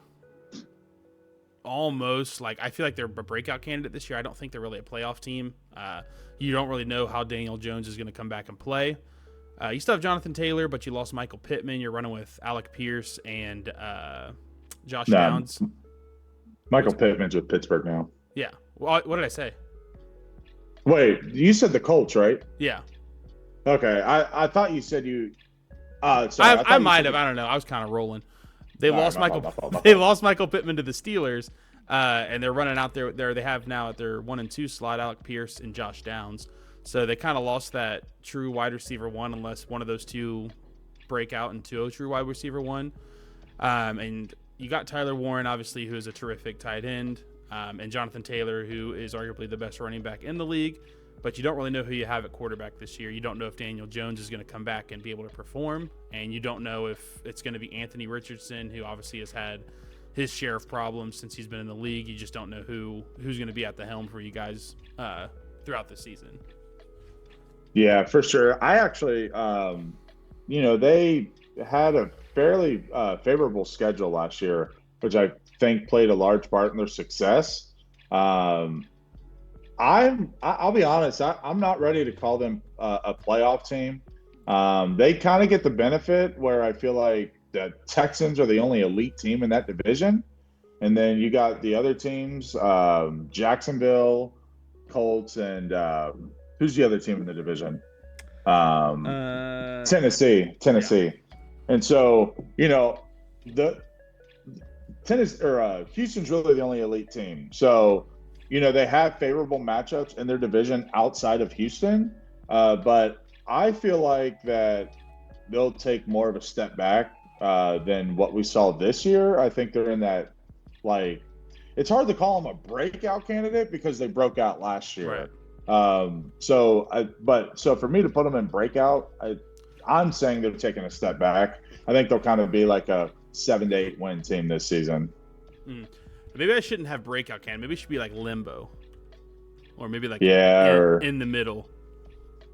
S1: almost I feel like they're a breakout candidate this year. I don't think they're really a playoff team. You don't really know how Daniel Jones is going to come back and play. You still have Jonathan Taylor, but you lost Michael Pittman. You're running with Alec Pierce and Josh Downs.
S2: Michael Pittman's with Pittsburgh now.
S1: Yeah. Well, what did I say?
S2: Wait, you said the Colts, right?
S1: Yeah.
S2: Okay. I thought you said you.
S1: Sorry, I might have. I don't know. I was kind of rolling. They lost Michael Pittman to the Steelers, and they're running out there. They have now at their 1-2 slot Alec Pierce and Josh Downs. So they kind of lost that true wide receiver one, unless one of those two break out into a true wide receiver one. And you got Tyler Warren, obviously, who is a terrific tight end, and Jonathan Taylor, who is arguably the best running back in the league. But you don't really know who you have at quarterback this year. You don't know if Daniel Jones is going to come back and be able to perform. And you don't know if it's going to be Anthony Richardson, who obviously has had his share of problems since he's been in the league. You just don't know who's going to be at the helm for you guys throughout the season.
S2: Yeah, for sure. I actually, they had a fairly favorable schedule last year, which I think played a large part in their success. I'll be honest, I'm not ready to call them a playoff team. They kind of get the benefit where I feel like the Texans are the only elite team in that division. And then you got the other teams, Jacksonville, Colts, and who's the other team in the division? Tennessee. Yeah. And so, Houston's really the only elite team. So, they have favorable matchups in their division outside of Houston, but I feel like that they'll take more of a step back than what we saw this year. I think they're in that, it's hard to call them a breakout candidate because they broke out last year. Right. So for me to put them in breakout, I'm saying they're taking a step back. I think they'll kind of be like a 7 to 8 win team this season.
S1: Maybe I shouldn't have breakout candidate. Maybe it should be like limbo, or maybe in the middle.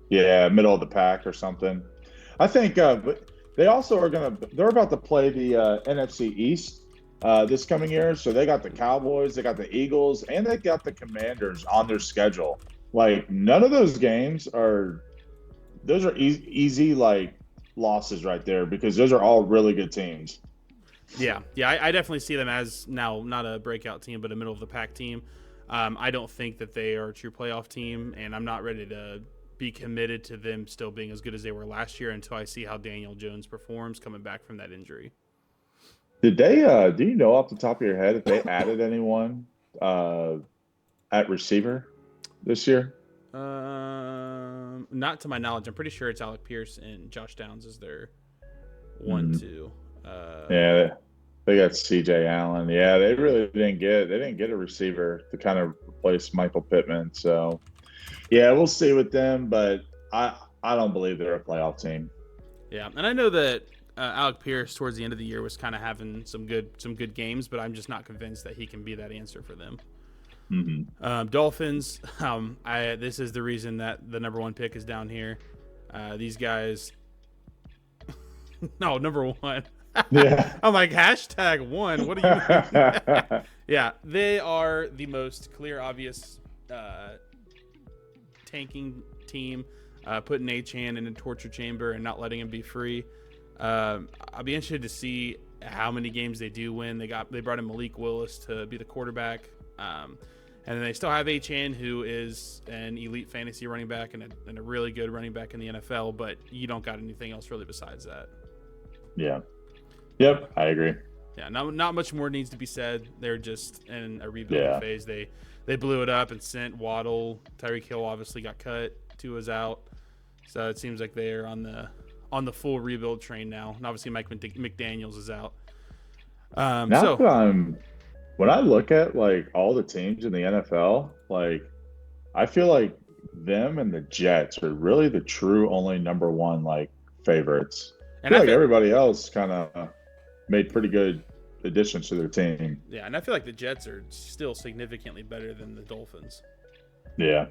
S2: Yeah, middle of the pack or something. I think but they also they're about to play the NFC East this coming year. So they got the Cowboys, they got the Eagles, and they got the Commanders on their schedule. None of those games are easy losses right there, because those are all really good teams.
S1: Yeah, I definitely see them as now not a breakout team, but a middle of the pack team. I don't think that they are a true playoff team, and I'm not ready to be committed to them still being as good as they were last year until I see how Daniel Jones performs coming back from that injury.
S2: Did they? Do you know off the top of your head if they added anyone at receiver this year?
S1: Not to my knowledge. I'm pretty sure it's Alec Pierce and Josh Downs as their 1-2.
S2: Yeah, they got CJ Allen. Yeah, they really didn't get a receiver to kind of replace Michael Pittman. So yeah, we'll see with them, but I don't believe they're a playoff team.
S1: Yeah, and I know that Alec Pierce towards the end of the year was kind of having some good games, but I'm just not convinced that he can be that answer for them. Dolphins. This is the reason that the number one pick is down here. These guys. No, number one.
S2: Yeah.
S1: I'm like, #1. What do you mean? Yeah, they are the most clear, obvious tanking team, putting Achane in a torture chamber and not letting him be free. I'll be interested to see how many games they do win. They brought in Malik Willis to be the quarterback. And then they still have Achane, who is an elite fantasy running back and a really good running back in the NFL, but you don't got anything else really besides that.
S2: Yeah. Yep, I agree.
S1: Yeah, not much more needs to be said. They're just in a rebuilding phase. They blew it up and sent Waddle. Tyreek Hill obviously got cut. Tua's out. So it seems like they're on the full rebuild train now. And obviously Mike McDaniels is out.
S2: When I look at like all the teams in the NFL, like I feel like them and the Jets are really the true only number one like favorites. I feel like everybody else kind of made pretty good additions to their team.
S1: Yeah, and I feel like the Jets are still significantly better than the Dolphins.
S2: Yeah.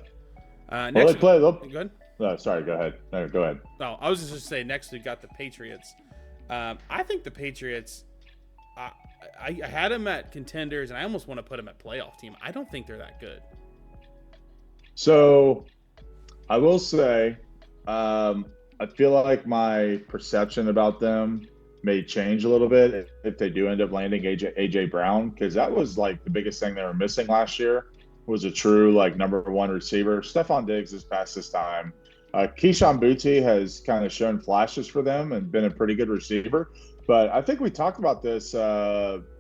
S1: Next,
S2: go
S1: ahead.
S2: No, sorry, go ahead. No, go ahead.
S1: No, I was just going to say next we got the Patriots. I think the Patriots. I had them at contenders, and I almost want to put them at playoff team. I don't think they're that good.
S2: So, I will say, I feel like my perception about them may change a little bit if they do end up landing AJ Brown, because that was like the biggest thing they were missing last year was a true like number one receiver. Stephon Diggs is past his time. Keyshawn Boutte has kind of shown flashes for them and been a pretty good receiver. But I think we talked about this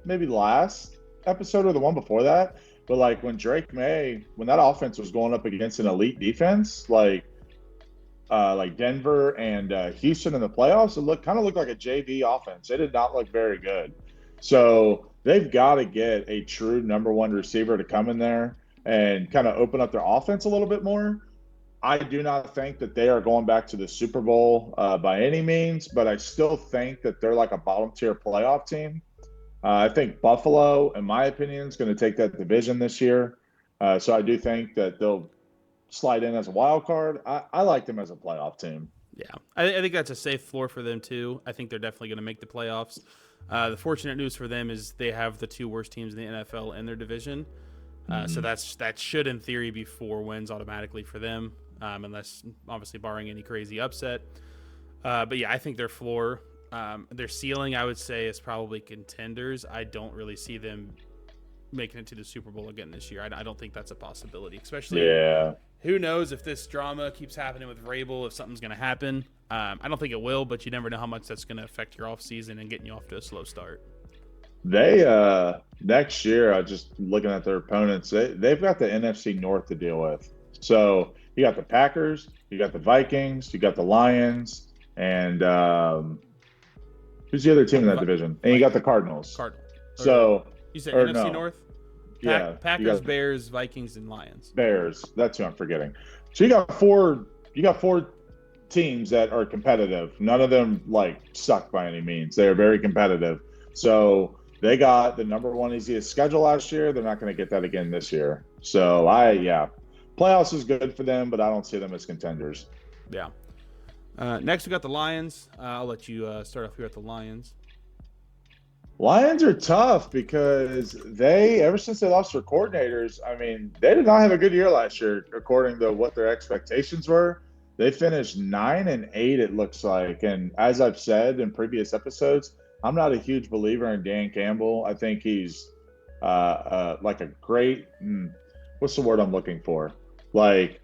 S2: maybe last episode or the one before that. But like when Drake May, when that offense was going up against an elite defense, like Denver and Houston in the playoffs, it kind of looked like a JV offense. It did not look very good. So they've got to get a true number one receiver to come in there and kind of open up their offense a little bit more. I do not think that they are going back to the Super Bowl by any means, but I still think that they're like a bottom tier playoff team. I think Buffalo, in my opinion, is going to take that division this year. So I do think that they'll slide in as a wild card. I like them as a playoff team.
S1: Yeah, I think that's a safe floor for them too. I think they're definitely going to make the playoffs. The fortunate news for them is they have the two worst teams in the NFL in their division. So that should, in theory, be 4 wins automatically for them. Unless obviously barring any crazy upset. But yeah, I think their floor, their ceiling, I would say, is probably contenders. I don't really see them making it to the Super Bowl again this year. I don't think that's a possibility, especially who knows if this drama keeps happening with Vrabel, if something's going to happen. I don't think it will, but you never know how much that's going to affect your offseason and getting you off to a slow start.
S2: They next year, I just looking at their opponents, they've got the NFC North to deal with. So you got the Packers, you got the Vikings, you got the Lions, and who's the other team in that division? And you got the Cardinals. So
S1: you said NFC North?
S2: Yeah.
S1: Packers, Bears, Vikings, and Lions.
S2: Bears. That's who I'm forgetting. So you got four teams that are competitive. None of them like suck by any means. They are very competitive. So they got the number one easiest schedule last year. They're not going to get that again this year. So playoffs is good for them, but I don't see them as contenders.
S1: Yeah. Next, we got the Lions. I'll let you start off here at the Lions.
S2: Lions are tough because ever since they lost their coordinators, I mean, they did not have a good year last year, according to what their expectations were. They finished 9-8, it looks like. And as I've said in previous episodes, I'm not a huge believer in Dan Campbell. I think he's like a great what's the word I'm looking for? Like,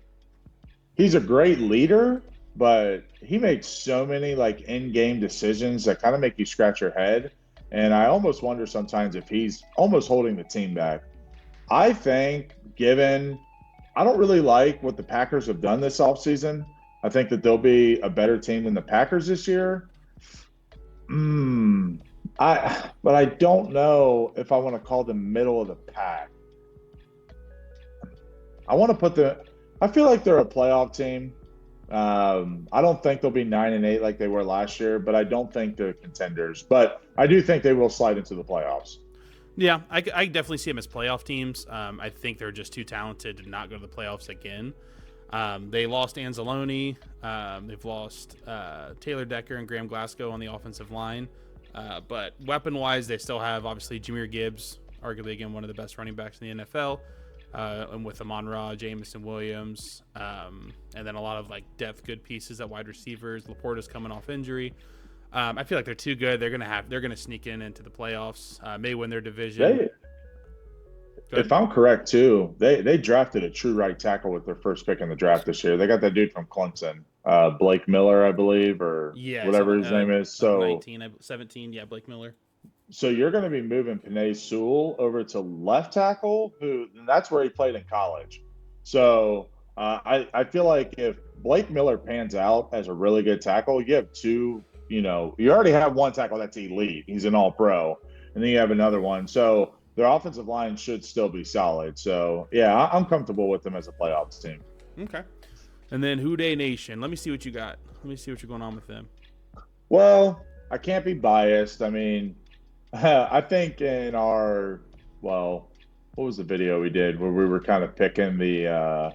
S2: he's a great leader, but he makes so many like in-game decisions that kind of make you scratch your head. And I almost wonder sometimes if he's almost holding the team back. I think I don't really like what the Packers have done this offseason. I think that they'll be a better team than the Packers this year. But I don't know if I want to call them middle of the pack. I feel like they're a playoff team. I don't think they'll be 9-8 like they were last year, but I don't think they're contenders. But I do think they will slide into the playoffs.
S1: Yeah, I definitely see them as playoff teams. I think they're just too talented to not go to the playoffs again. They lost Anzalone. They've lost Taylor Decker and Graham Glasgow on the offensive line. But weapon-wise, they still have, obviously, Jahmyr Gibbs, arguably, again, one of the best running backs in the NFL. And with Amon-Ra, Jameson Williams, and then a lot of like depth, good pieces at wide receivers. Laporta's coming off injury. I feel like they're too good. They're gonna sneak into the playoffs. May win their division.
S2: They, if I'm correct too, they drafted a true right tackle with their first pick in the draft this year. They got that dude from Clemson, Blake Miller, I believe, or
S1: Yeah,
S2: whatever his name is.
S1: like
S2: So
S1: 19, 17. Yeah, Blake Miller.
S2: so you're going to be moving Penei Sewell over to left tackle, and that's where he played in college. So I feel like if Blake Miller pans out as a really good tackle, you have two. You already have one tackle that's elite. He's an All-Pro, and then you have another one. So their offensive line should still be solid. So yeah, I'm comfortable with them as a playoffs team.
S1: Okay. And then Who Dey Nation. Let me see what you got. Let me see what you're going on with them.
S2: Well, I can't be biased. I mean, I think what was the video we did where we were kind of picking the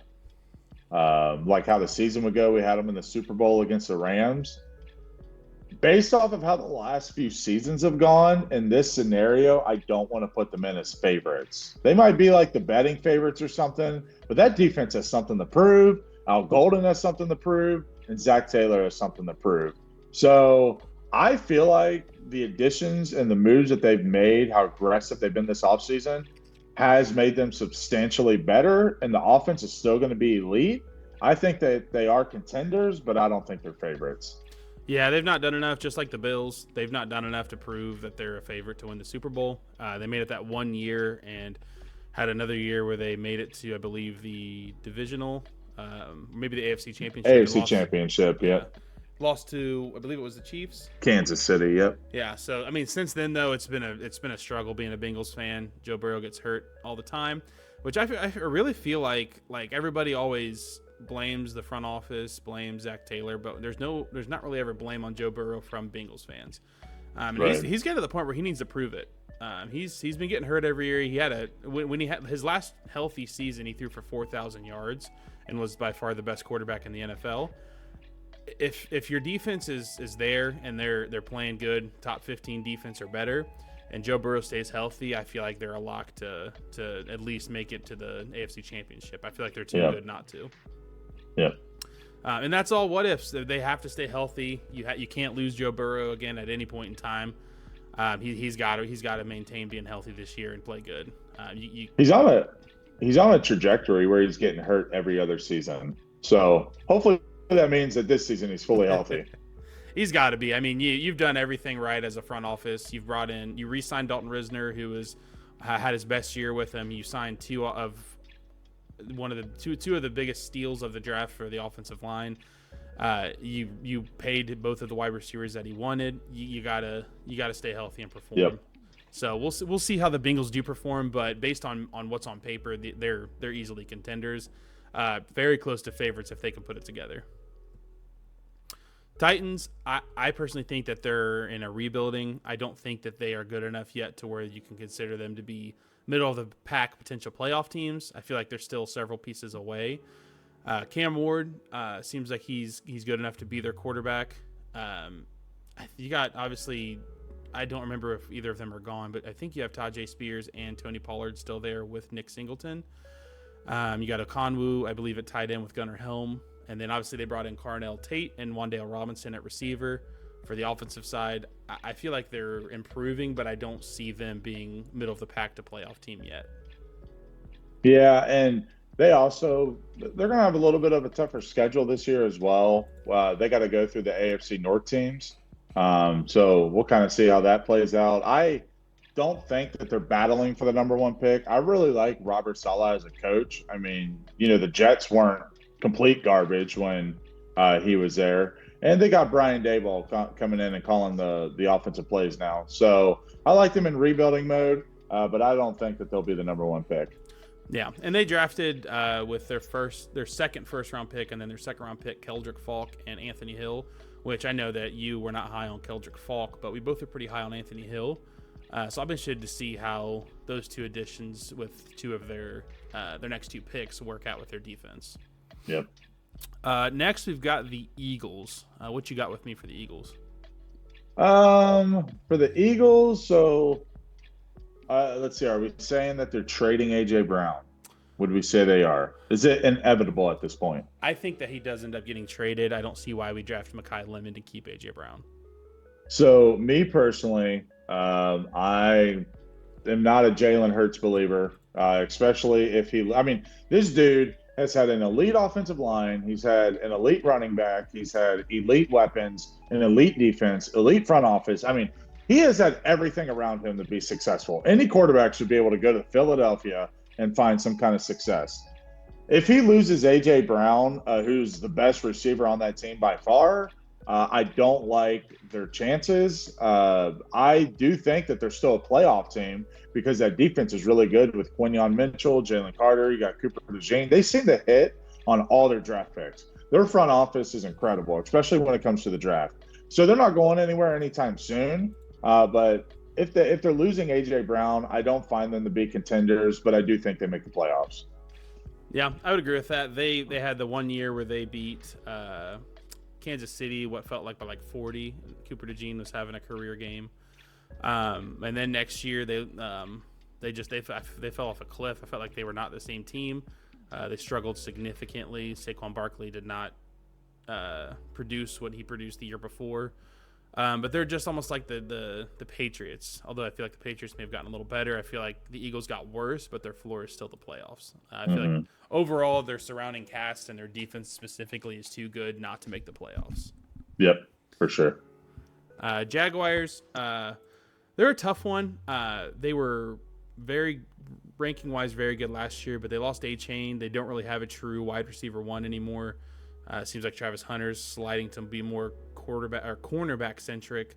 S2: like how the season would go? We had them in the Super Bowl against the Rams. Based off of how the last few seasons have gone, in this scenario, I don't want to put them in as favorites. They might be like the betting favorites or something, but that defense has something to prove. Al Golden has something to prove, and Zach Taylor has something to prove. So I feel like the additions and the moves that they've made, how aggressive they've been this offseason, has made them substantially better, and the offense is still going to be elite. I think that they are contenders, but I don't think they're favorites.
S1: Yeah, they've not done enough, just like the Bills. They've not done enough to prove that they're a favorite to win the Super Bowl. They made it that 1 year and had another year where they made it to, I believe, the divisional, maybe the AFC Championship.
S2: AFC Championship, yeah.
S1: Lost to, I believe it was the Chiefs.
S2: Kansas City, yep.
S1: Yeah, so I mean, since then though, it's been a struggle being a Bengals fan. Joe Burrow gets hurt all the time, which I really feel like everybody always blames the front office, blames Zach Taylor, but there's not really ever blame on Joe Burrow from Bengals fans. Right. He's getting to the point where he needs to prove it. He's been getting hurt every year. He had when he had his last healthy season, he threw for 4,000 yards and was by far the best quarterback in the NFL. If your defense is there and they're playing good, top 15 defense or better, and Joe Burrow stays healthy, I feel like they're a lock to at least make it to the AFC Championship. I feel like they're too good not to.
S2: Yeah.
S1: And that's all what ifs. They have to stay healthy. You can't lose Joe Burrow again at any point in time. He's got to maintain being healthy this year and play good.
S2: He's on a trajectory where he's getting hurt every other season. So hopefully that means that this season he's fully healthy.
S1: He's got to be. I mean, you've done everything right as a front office. You re-signed Dalton Risner, who had his best year with him. You signed two of the biggest steals of the draft for the offensive line. You paid both of the wide receivers that he wanted. You gotta stay healthy and perform.
S2: Yep.
S1: So we'll see how the Bengals do perform, but based on what's on paper, they're easily contenders. Very close to favorites if they can put it together. Titans, I personally think that they're in a rebuilding. I don't think that they are good enough yet to where you can consider them to be middle of the pack potential playoff teams. I feel like they're still several pieces away. Cam Ward seems like he's good enough to be their quarterback. You got, obviously, I don't remember if either of them are gone, but I think you have Tajay Spears and Tony Pollard still there with Nick Singleton. You got Okonwu, I believe, at tight end with Gunnar Helm. And then obviously they brought in Carnell Tate and Wan'Dale Robinson at receiver. For the offensive side, I feel like they're improving, but I don't see them being middle of the pack to playoff team yet.
S2: Yeah, and they're going to have a little bit of a tougher schedule this year as well. They got to go through the AFC North teams. So we'll kind of see how that plays out. I don't think that they're battling for the number one pick. I really like Robert Saleh as a coach. I mean, the Jets weren't complete garbage when he was there. And they got Brian Daboll coming in and calling the offensive plays now. So I like them in rebuilding mode, but I don't think that they'll be the number one pick.
S1: Yeah, and they drafted with their second first-round pick and then their second-round pick, Keldrick Falk and Anthony Hill, which I know that you were not high on Keldrick Falk, but we both are pretty high on Anthony Hill. So I've been interested to see how those two additions with two of their next two picks work out with their defense.
S2: Yep.
S1: Next, we've got the Eagles. What you got with me for the Eagles?
S2: For the Eagles, so let's see. Are we saying that they're trading A.J. Brown? Would we say they are? Is it inevitable at this point?
S1: I think that he does end up getting traded. I don't see why we draft Mekhi Lemon to keep A.J. Brown.
S2: So me personally, I am not a Jalen Hurts believer, especially if he. I mean, this dude has had an elite offensive line. He's had an elite running back. He's had elite weapons, an elite defense, elite front office. I mean, he has had everything around him to be successful. Any quarterback should be able to go to Philadelphia and find some kind of success. If he loses AJ Brown, who's the best receiver on that team by far, I don't like their chances. I do think that they're still a playoff team because that defense is really good with Quinyon Mitchell, Jalen Carter. You got Cooper DeJean. They seem to hit on all their draft picks. Their front office is incredible, especially when it comes to the draft. So they're not going anywhere anytime soon. But if they're losing AJ Brown, I don't find them to be contenders, but I do think they make the playoffs.
S1: Yeah, I would agree with that. They had the 1 year where they beat Kansas City, what felt like by like 40. Cooper DeJean was having a career game, and then next year they fell off a cliff. I felt like they were not the same team. They struggled significantly. Saquon Barkley did not produce what he produced the year before. But they're just almost like the Patriots. Although I feel like the Patriots may have gotten a little better. I feel like the Eagles got worse, but their floor is still the playoffs. I feel like overall their surrounding cast and their defense specifically is too good not to make the playoffs.
S2: Yep, for sure.
S1: Jaguars, they're a tough one. They were ranking-wise very good last year, but they lost A-Chain. They don't really have a true wide receiver one anymore. Seems like Travis Hunter's sliding to be more quarterback or cornerback centric,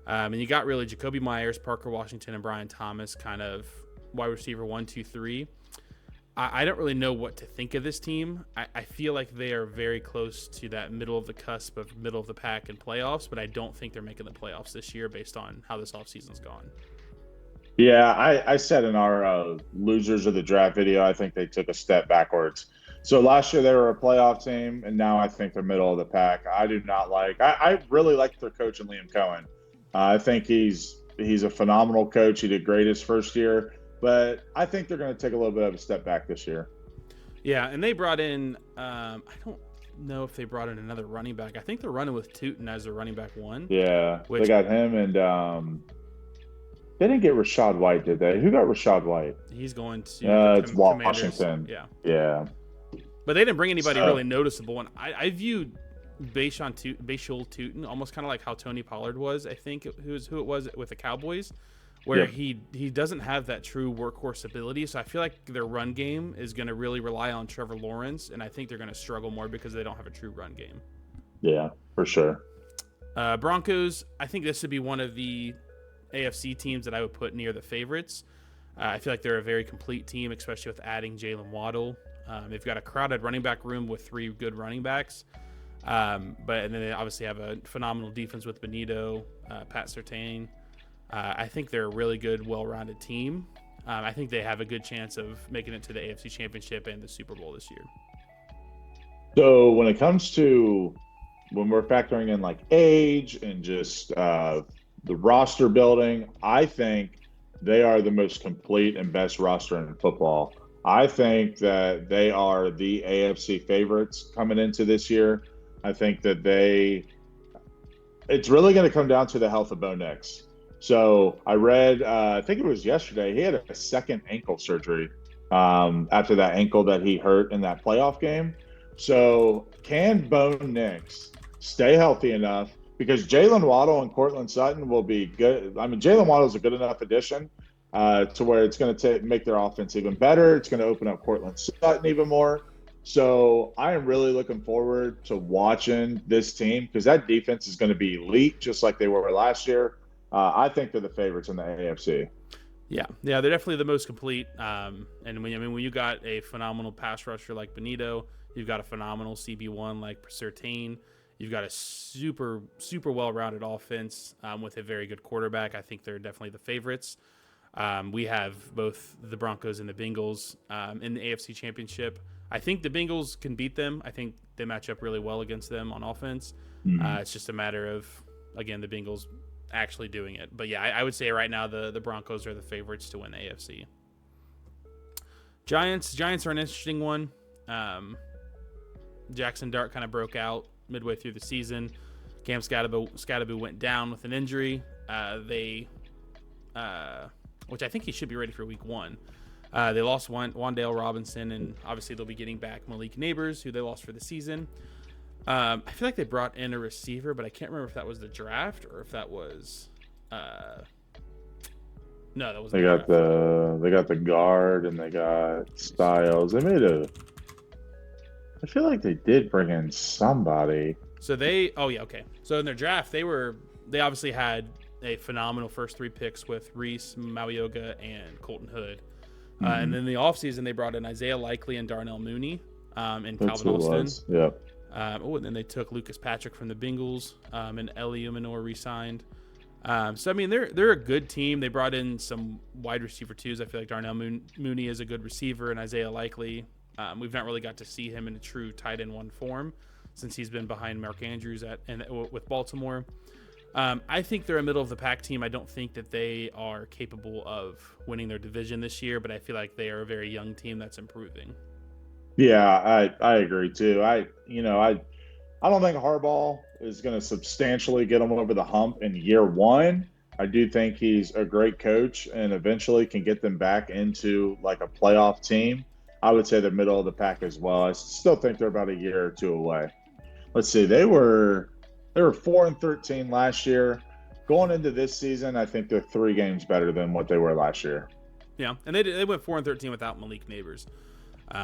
S1: and you got really Jacoby Myers, Parker Washington, and Brian Thomas kind of wide receiver 1, 2, 3. I don't really know what to think of this team. I feel like they are very close to that middle of the cusp of middle of the pack in playoffs, but I don't think they're making the playoffs this year based on how this offseason's gone.
S2: Yeah, I said in our losers of the draft video, I think they took a step backwards. So last year they were a playoff team, and now I think they're middle of the pack. I do not like. I really like their coach in Liam Cohen. I think he's a phenomenal coach. He did great his first year, but I think they're going to take a little bit of a step back this year.
S1: Yeah, and they brought in. I don't know if they brought in another running back. I think they're running with Tootin as their running back one.
S2: Yeah, they got him, and they didn't get Rashad White, did they? Who got Rashad White?
S1: He's going to.
S2: It's Washington. Yeah.
S1: But they didn't bring anybody really noticeable. And I viewed Bashal Tootin almost kind of like how Tony Pollard was, I think, who it was with the Cowboys, where he doesn't have that true workhorse ability. So I feel like their run game is going to really rely on Trevor Lawrence, and I think they're going to struggle more because they don't have a true run game.
S2: Yeah, for sure.
S1: Broncos, I think this would be one of the AFC teams that I would put near the favorites. I feel like they're a very complete team, especially with adding Jalen Waddle. They've got a crowded running back room with 3 good running backs. And then they obviously have a phenomenal defense with Benito, Pat Surtain. I think they're a really good, well-rounded team. I think they have a good chance of making it to the AFC Championship and the Super Bowl this year.
S2: So when it comes to when we're factoring in like age and just the roster building, I think they are the most complete and best roster in football. I think that they are the AFC favorites coming into this year. I think that it's really going to come down to the health of Bo Nix. So I read, I think it was yesterday, he had a second ankle surgery after that ankle that he hurt in that playoff game. So can Bo Nix stay healthy enough? Because Jalen Waddle and Cortland Sutton will be good. I mean, Jalen Waddle is a good enough addition to where it's going to make their offense even better. It's going to open up Cortland Sutton even more. So I am really looking forward to watching this team because that defense is going to be elite, just like they were last year. I think they're the favorites in the AFC.
S1: Yeah, they're definitely the most complete. And when you got a phenomenal pass rusher like Benito, you've got a phenomenal CB1 like Surtain. You've got a super, super well-rounded offense with a very good quarterback. I think they're definitely the favorites. We have both the Broncos and the Bengals in the AFC Championship. I think the Bengals can beat them. I think they match up really well against them on offense. It's just a matter of, again, the Bengals actually doing it. But, yeah, I would say right now the Broncos are the favorites to win the AFC. Giants are an interesting one. Jackson Dart kind of broke out midway through the season. Cam Scadaboo went down with an injury. Which I think he should be ready for week 1. They lost Wandale Robinson, and obviously they'll be getting back Malik Neighbors, who they lost for the season. I feel like they brought in a receiver, but I can't remember if that was the draft or if that was. No, that was.
S2: They got the guard and they got Styles. I feel like they did bring in somebody.
S1: So So in their draft, they obviously had a phenomenal first 3 picks with Reese, Mauyoga, and Colton Hood. And then in the offseason, they brought in Isaiah Likely and Darnell Mooney and Calvin Austin.
S2: Yeah.
S1: And then they took Lucas Patrick from the Bengals, and Ellie Umanor re-signed. So, I mean, they're a good team. They brought in some wide receiver twos. I feel like Darnell Mooney is a good receiver, and Isaiah Likely. We've not really got to see him in a true tight end 1 form since he's been behind Mark Andrews with Baltimore. I think they're a middle-of-the-pack team. I don't think that they are capable of winning their division this year, but I feel like they are a very young team that's improving.
S2: Yeah, I agree too. I don't think Harbaugh is going to substantially get them over the hump in year 1. I do think he's a great coach and eventually can get them back into like a playoff team. I would say they're middle of the pack as well. I still think they're about a year or 2 away. Let's see, they were 4-13 last year. Going into this season, I think they're 3 games better than what they were last year.
S1: Yeah, and they went 4-13 without Malik Neighbors.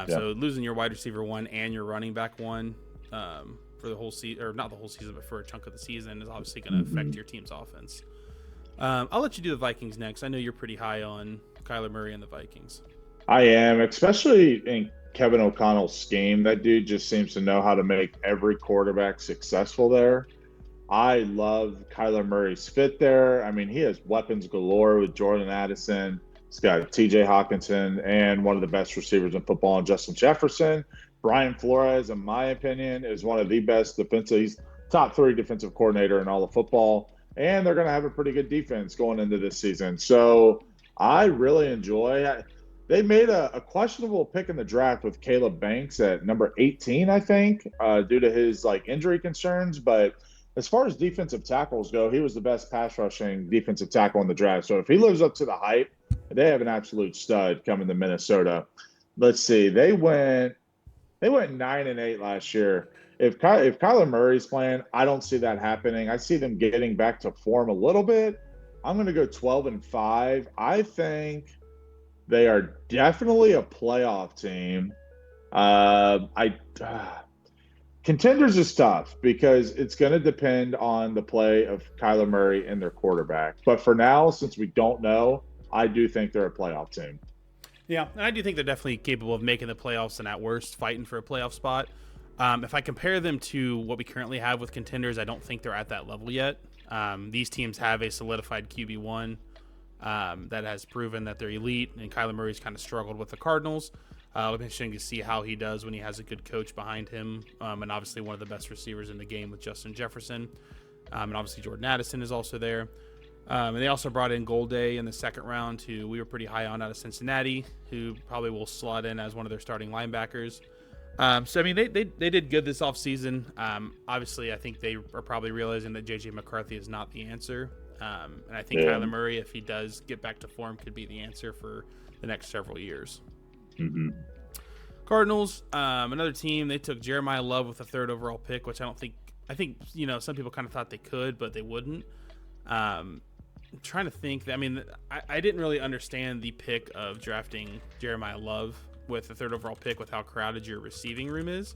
S1: So losing your wide receiver 1 and your running back 1 for the whole season, or not the whole season, but for a chunk of the season, is obviously going to affect your team's offense. I'll let you do the Vikings next. I know you're pretty high on Kyler Murray and the Vikings.
S2: I am, especially in Kevin O'Connell's scheme. That dude just seems to know how to make every quarterback successful there. I love Kyler Murray's fit there. I mean, he has weapons galore with Jordan Addison. He's got TJ Hawkinson and one of the best receivers in football, in Justin Jefferson. Brian Flores, in my opinion, is one of the best defensive. He's top 3 defensive coordinator in all of football. And they're going to have a pretty good defense going into this season. So I really enjoy. They made a questionable pick in the draft with Caleb Banks at number 18, I think, due to his injury concerns. But as far as defensive tackles go, he was the best pass rushing defensive tackle in the draft. So if he lives up to the hype, they have an absolute stud coming to Minnesota. Let's see, they went 9-8 last year. If Kyler Murray's playing, I don't see that happening. I see them getting back to form a little bit. I'm going to go 12-5. I think they are definitely a playoff team. Contenders is tough because it's going to depend on the play of Kyler Murray and their quarterback. But for now, since we don't know, I do think they're a playoff team.
S1: Yeah, and I do think they're definitely capable of making the playoffs and at worst fighting for a playoff spot. If I compare them to what we currently have with contenders, I don't think they're at that level yet. These teams have a solidified QB1 that has proven that they're elite, and Kyler Murray's kind of struggled with the Cardinals. It'll be interesting to see how he does when he has a good coach behind him, and obviously one of the best receivers in the game with Justin Jefferson. And obviously Jordan Addison is also there. And they also brought in Golday in the second round, who we were pretty high on out of Cincinnati, who probably will slot in as one of their starting linebackers. So, I mean, they did good this offseason. Obviously, I think they are probably realizing that J.J. McCarthy is not the answer. And I think Kyler Murray, if he does get back to form, could be the answer for the next several years.
S2: Mm-hmm.
S1: Cardinals, another team, they took Jeremiah Love with the 3rd overall pick, which I think, some people kind of thought they could, but they wouldn't. I'm trying to think. I didn't really understand the pick of drafting Jeremiah Love with the 3rd overall pick with how crowded your receiving room is.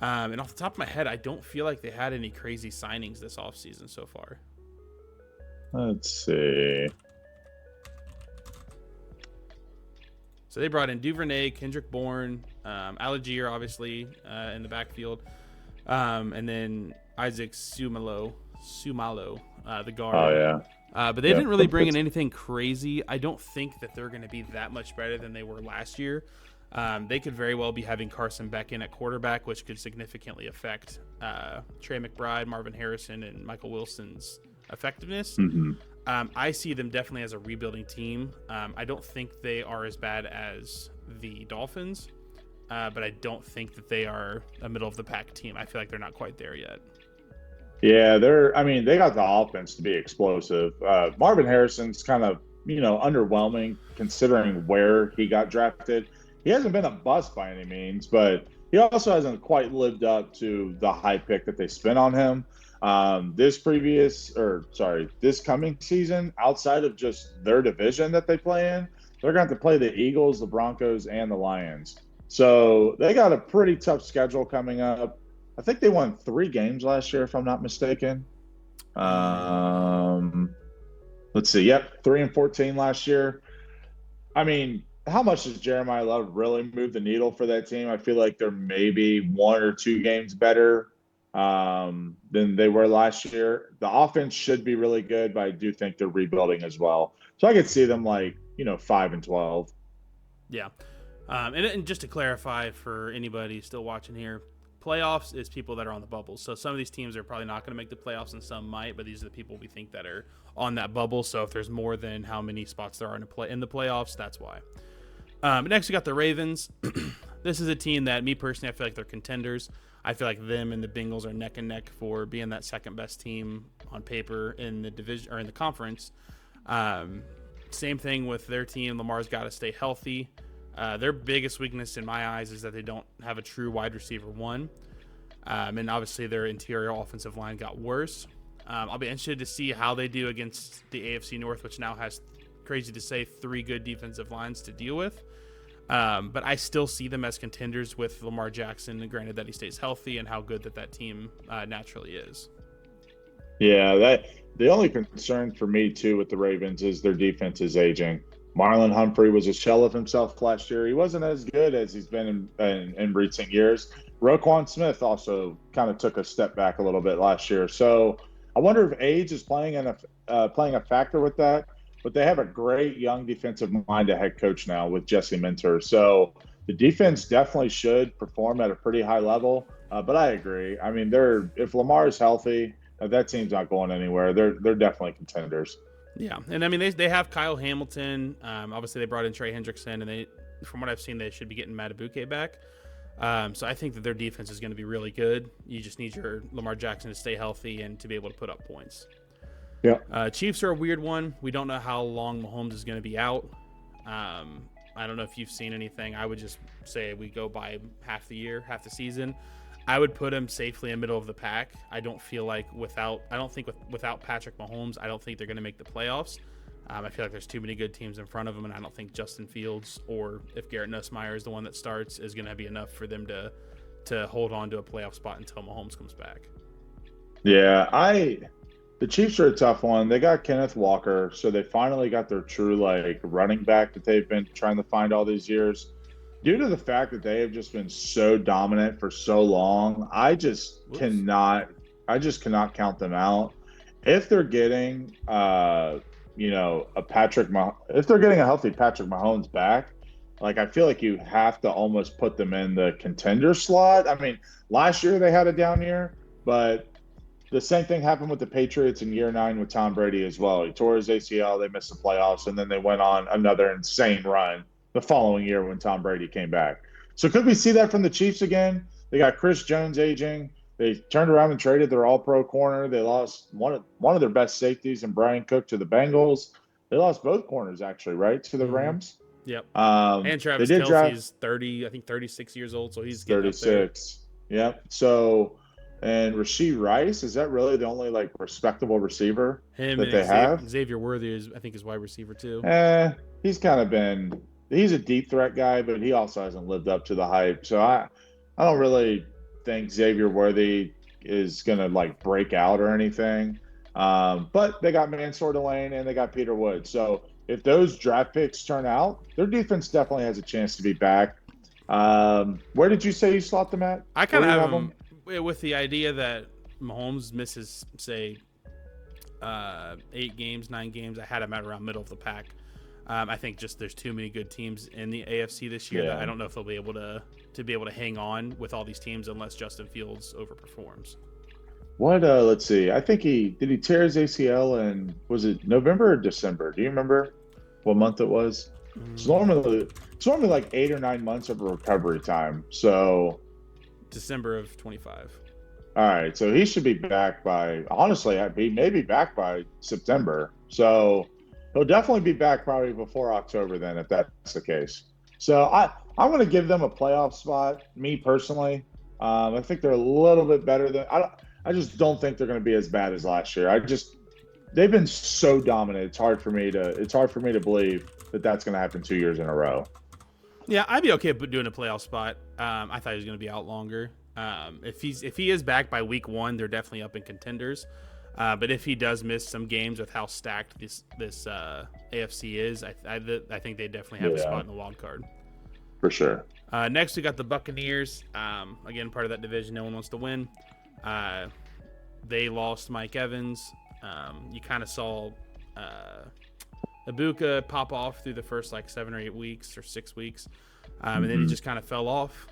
S1: And off the top of my head, I don't feel like they had any crazy signings this offseason so far.
S2: Let's see.
S1: So they brought in Duvernay, Kendrick Bourne, Algier, obviously, in the backfield. And then Isaac Sumalo, the guard.
S2: Oh, yeah.
S1: But they didn't really bring in anything crazy. I don't think that they're going to be that much better than they were last year. They could very well be having Carson Beck in at quarterback, which could significantly affect Trey McBride, Marvin Harrison, and Michael Wilson's effectiveness.
S2: Mm-hmm.
S1: I see them definitely as a rebuilding team. I don't think they are as bad as the Dolphins, but I don't think that they are a middle-of-the-pack team. I feel like they're not quite there yet.
S2: Yeah, I mean, they got the offense to be explosive. Marvin Harrison's kind of, underwhelming considering where he got drafted. He hasn't been a bust by any means, but he also hasn't quite lived up to the high pick that they spent on him. This coming season, outside of just their division that they play in, they're going to have to play the Eagles, the Broncos, and the Lions. So they got a pretty tough schedule coming up. I think they won 3 games last year, if I'm not mistaken. Um, let's see. Yep, 3-14 last year. I mean, how much does Jeremiah Love really move the needle for that team? I feel like they're maybe 1 or 2 games better than they were last year. The offense should be really good, but I do think they're rebuilding as well. So I could see them 5-12.
S1: Yeah. And just to clarify for anybody still watching here, playoffs is people that are on the bubble. So some of these teams are probably not going to make the playoffs and some might, but these are the people we think that are on that bubble. So if there's more than how many spots there are in the playoffs, that's why. Next, we got the Ravens. This is a team that, me personally, I feel like they're contenders. I feel like them and the Bengals are neck and neck for being that second best team on paper in the division or in the conference. Same thing with their team. Lamar's got to stay healthy. Their biggest weakness in my eyes is that they don't have a true wide receiver one. And obviously their interior offensive line got worse. I'll be interested to see how they do against the AFC North, which now has, crazy to say, 3 good defensive lines to deal with. But I still see them as contenders with Lamar Jackson, granted that he stays healthy and how good that team naturally is.
S2: Yeah, the only concern for me too with the Ravens is their defense is aging. Marlon Humphrey was a shell of himself last year. He wasn't as good as he's been in recent years. Roquan Smith also kind of took a step back a little bit last year. So I wonder if age is playing a factor with that. But they have a great young defensive minded head coach now with Jesse Minter. So the defense definitely should perform at a pretty high level. But I agree. I mean, if Lamar is healthy, that team's not going anywhere. They're definitely contenders.
S1: Yeah, and I mean they have Kyle Hamilton. Obviously, they brought in Trey Hendrickson, and from what I've seen, they should be getting Matabuke back. So I think that their defense is going to be really good. You just need your Lamar Jackson to stay healthy and to be able to put up points.
S2: Yeah.
S1: Chiefs are a weird one. We don't know how long Mahomes is going to be out. I don't know if you've seen anything. I would just say we go by half the season. I would put him safely in the middle of the pack. I don't think without Patrick Mahomes, I don't think they're going to make the playoffs. I feel like there's too many good teams in front of them, and I don't think Justin Fields, or if Garrett Nussmeier is the one that starts, is going to be enough for them to hold on to a playoff spot until Mahomes comes back.
S2: Yeah, the Chiefs are a tough one. They got Kenneth Walker, so they finally got their true running back that they've been trying to find all these years. Due to the fact that they have just been so dominant for so long, I just cannot count them out. If they're getting if they're getting a healthy Patrick Mahomes back, I feel like you have to almost put them in the contender slot. I mean, last year they had a down year, but the same thing happened with the Patriots in year 9 with Tom Brady as well. He tore his ACL, they missed the playoffs, and then they went on another insane run the following year when Tom Brady came back. So could we see that from the Chiefs again? They got Chris Jones aging. They turned around and traded their all-pro corner. They lost one of their best safeties in Brian Cook to the Bengals. They lost both corners, actually, right, to the Rams?
S1: Yep. And Travis Kelce's 36 years old, so he's getting 36.
S2: Yep. So, and Rashee Rice, is that really the only respectable receiver that they have?
S1: Xavier Worthy is, I think, is wide receiver too.
S2: He's a deep threat guy, but he also hasn't lived up to the hype. So I don't really think Xavier Worthy is going to break out or anything. But they got Mansour Delane and they got Peter Wood. So if those draft picks turn out, their defense definitely has a chance to be back. Where did you say you slot them at?
S1: I kind of have them with the idea that Mahomes misses, say, 8 games, 9 games. I had him at around middle of the pack. I think just there's too many good teams in the AFC this year that I don't know if they'll be able to hang on with all these teams unless Justin Fields overperforms.
S2: Let's see. I think he tear his ACL in, was it November or December? Do you remember what month it was? It's normally 8 or 9 months of recovery time. So
S1: December of 25.
S2: All right, so he should be back by, honestly, he may be back by September. So he'll definitely be back probably before October then, if that's the case. So I'm going to give them a playoff spot, me personally. I think they're a little bit better than I just don't think they're going to be as bad as last year. They've been so dominant. It's hard for me to believe that that's going to happen 2 years in a row.
S1: Yeah, I'd be okay with doing a playoff spot. I thought he was going to be out longer. If he is back by week 1, they're definitely up in contenders. But if he does miss some games with how stacked this AFC is, I think they definitely have a spot in the wild card.
S2: For sure.
S1: Next, we got the Buccaneers. Again, part of that division no one wants to win. They lost Mike Evans. You kind of saw Ibuka pop off through the first 7 or 8 weeks or 6 weeks, and then he just kind of fell off.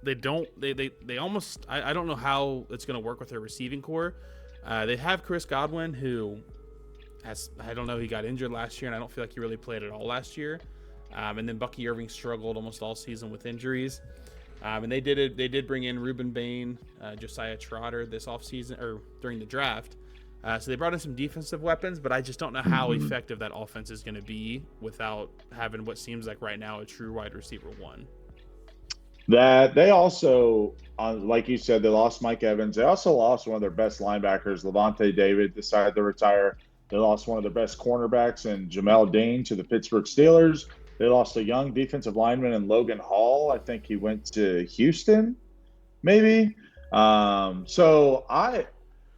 S1: They almost I don't know how it's going to work with their receiving core. They have Chris Godwin, who I don't know, he got injured last year, and I don't feel like he really played at all last year. And then Bucky Irving struggled almost all season with injuries. And they did bring in Reuben Bain, Josiah Trotter this offseason or during the draft. So they brought in some defensive weapons, but I just don't know how effective that offense is going to be without having what seems like right now a true wide receiver 1.
S2: That they also, like you said, they lost Mike Evans. They also lost one of their best linebackers, Levante David, decided to retire. They lost one of their best cornerbacks in Jamel Dean to the Pittsburgh Steelers. They lost a young defensive lineman in Logan Hall. I think he went to Houston, maybe. And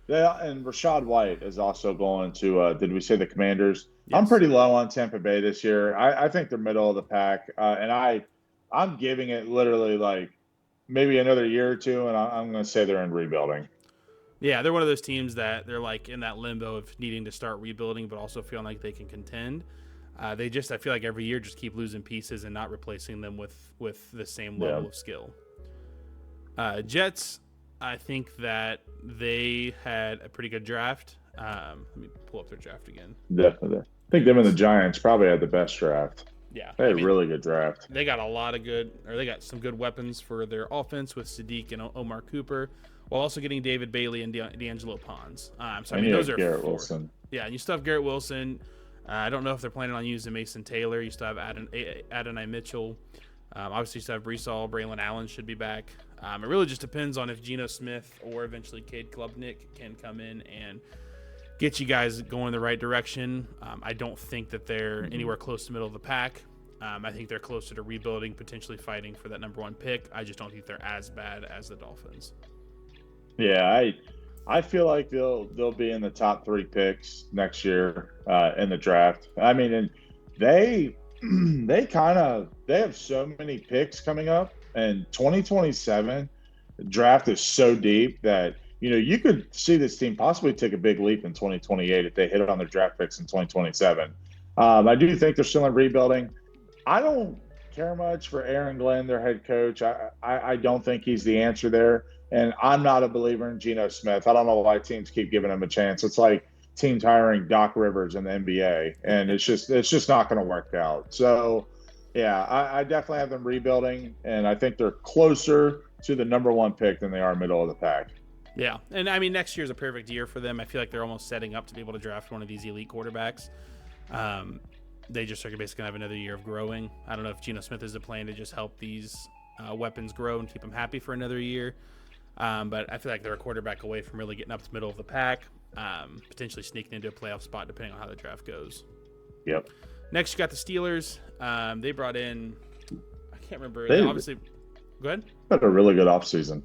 S2: Rashad White is also going to, did we say the Commanders? Yes. I'm pretty low on Tampa Bay this year. I think they're middle of the pack. And I'm giving it literally maybe another year or two, and I'm going to say they're in rebuilding.
S1: Yeah, they're one of those teams that they're in that limbo of needing to start rebuilding, but also feeling like they can contend. I feel like every year just keep losing pieces and not replacing them with the same level of skill. Jets, I think that they had a pretty good draft. Let me pull up their draft again.
S2: Definitely. I think them and the Giants probably had the best draft.
S1: Yeah.
S2: They had a really good draft.
S1: They got they got some good weapons for their offense with Sadiq and Omar Cooper, while also getting David Bailey and D'Angelo Pons. Those are
S2: Garrett
S1: 4.
S2: Wilson.
S1: Yeah, and you still have Garrett Wilson. I don't know if they're planning on using Mason Taylor. You still have Adonai Mitchell. Obviously, you still have Brees Hall. Braylon Allen should be back. It really just depends on if Geno Smith or eventually Cade Klubnik can come in and get you guys going in the right direction. I don't think that they're anywhere close to middle of the pack. I think they're closer to rebuilding, potentially fighting for that number 1 pick. I just don't think they're as bad as the Dolphins.
S2: Yeah, I feel like they'll be in the top 3 picks next year in the draft. I mean, and they have so many picks coming up, and 2027 draft is so deep that you could see this team possibly take a big leap in 2028 if they hit on their draft picks in 2027. I do think they're still in rebuilding. I don't care much for Aaron Glenn, their head coach. I don't think he's the answer there. And I'm not a believer in Geno Smith. I don't know why teams keep giving him a chance. It's like teams hiring Doc Rivers in the NBA, and it's just not going to work out. So, yeah, I definitely have them rebuilding, and I think they're closer to the number 1 pick than they are middle of the pack.
S1: Yeah, and I mean, next year's a perfect year for them. I feel like they're almost setting up to be able to draft one of these elite quarterbacks. They just are basically going to have another year of growing. I don't know if Geno Smith is the plan to just help these weapons grow and keep them happy for another year. But I feel like they're a quarterback away from really getting up to the middle of the pack, potentially sneaking into a playoff spot depending on how the draft goes.
S2: Yep.
S1: Next, you got the Steelers. They brought in, I can't remember. Obviously, go ahead.
S2: Had a really good offseason.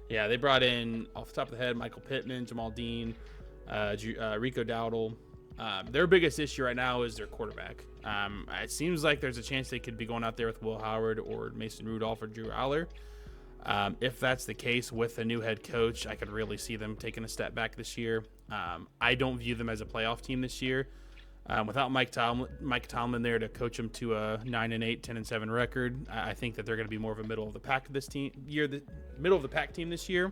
S1: Yeah, they brought in, off the top of the head, Michael Pittman, Jamal Dean, Rico Dowdle. Their biggest issue right now is their quarterback. It seems like there's a chance they could be going out there with Will Howard or Mason Rudolph or Drew Aller. If that's the case with a new head coach, I could really see them taking a step back this year. I don't view them as a playoff team this year. Without Mike Tomlin there to coach them to a 9-8, 10-7 record, I think that they're going to be more of a middle of the pack middle of the pack team this year.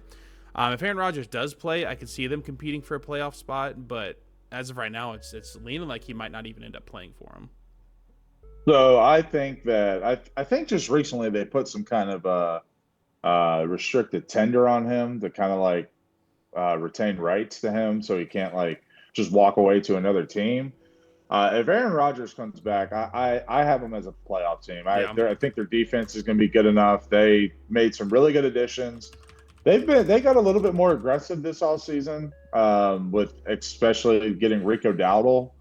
S1: If Aaron Rodgers does play, I could see them competing for a playoff spot, but as of right now, it's leaning like he might not even end up playing for him.
S2: So I think that I think just recently they put some kind of restricted tender on him to kind of like retain rights to him, so he can't like just walk away to another team. If Aaron Rodgers comes back, I have them as a playoff team.
S1: Yeah.
S2: I think their defense is going to be good enough. They made some really good additions. They got a little bit more aggressive this offseason, with especially getting Rico Dowdle,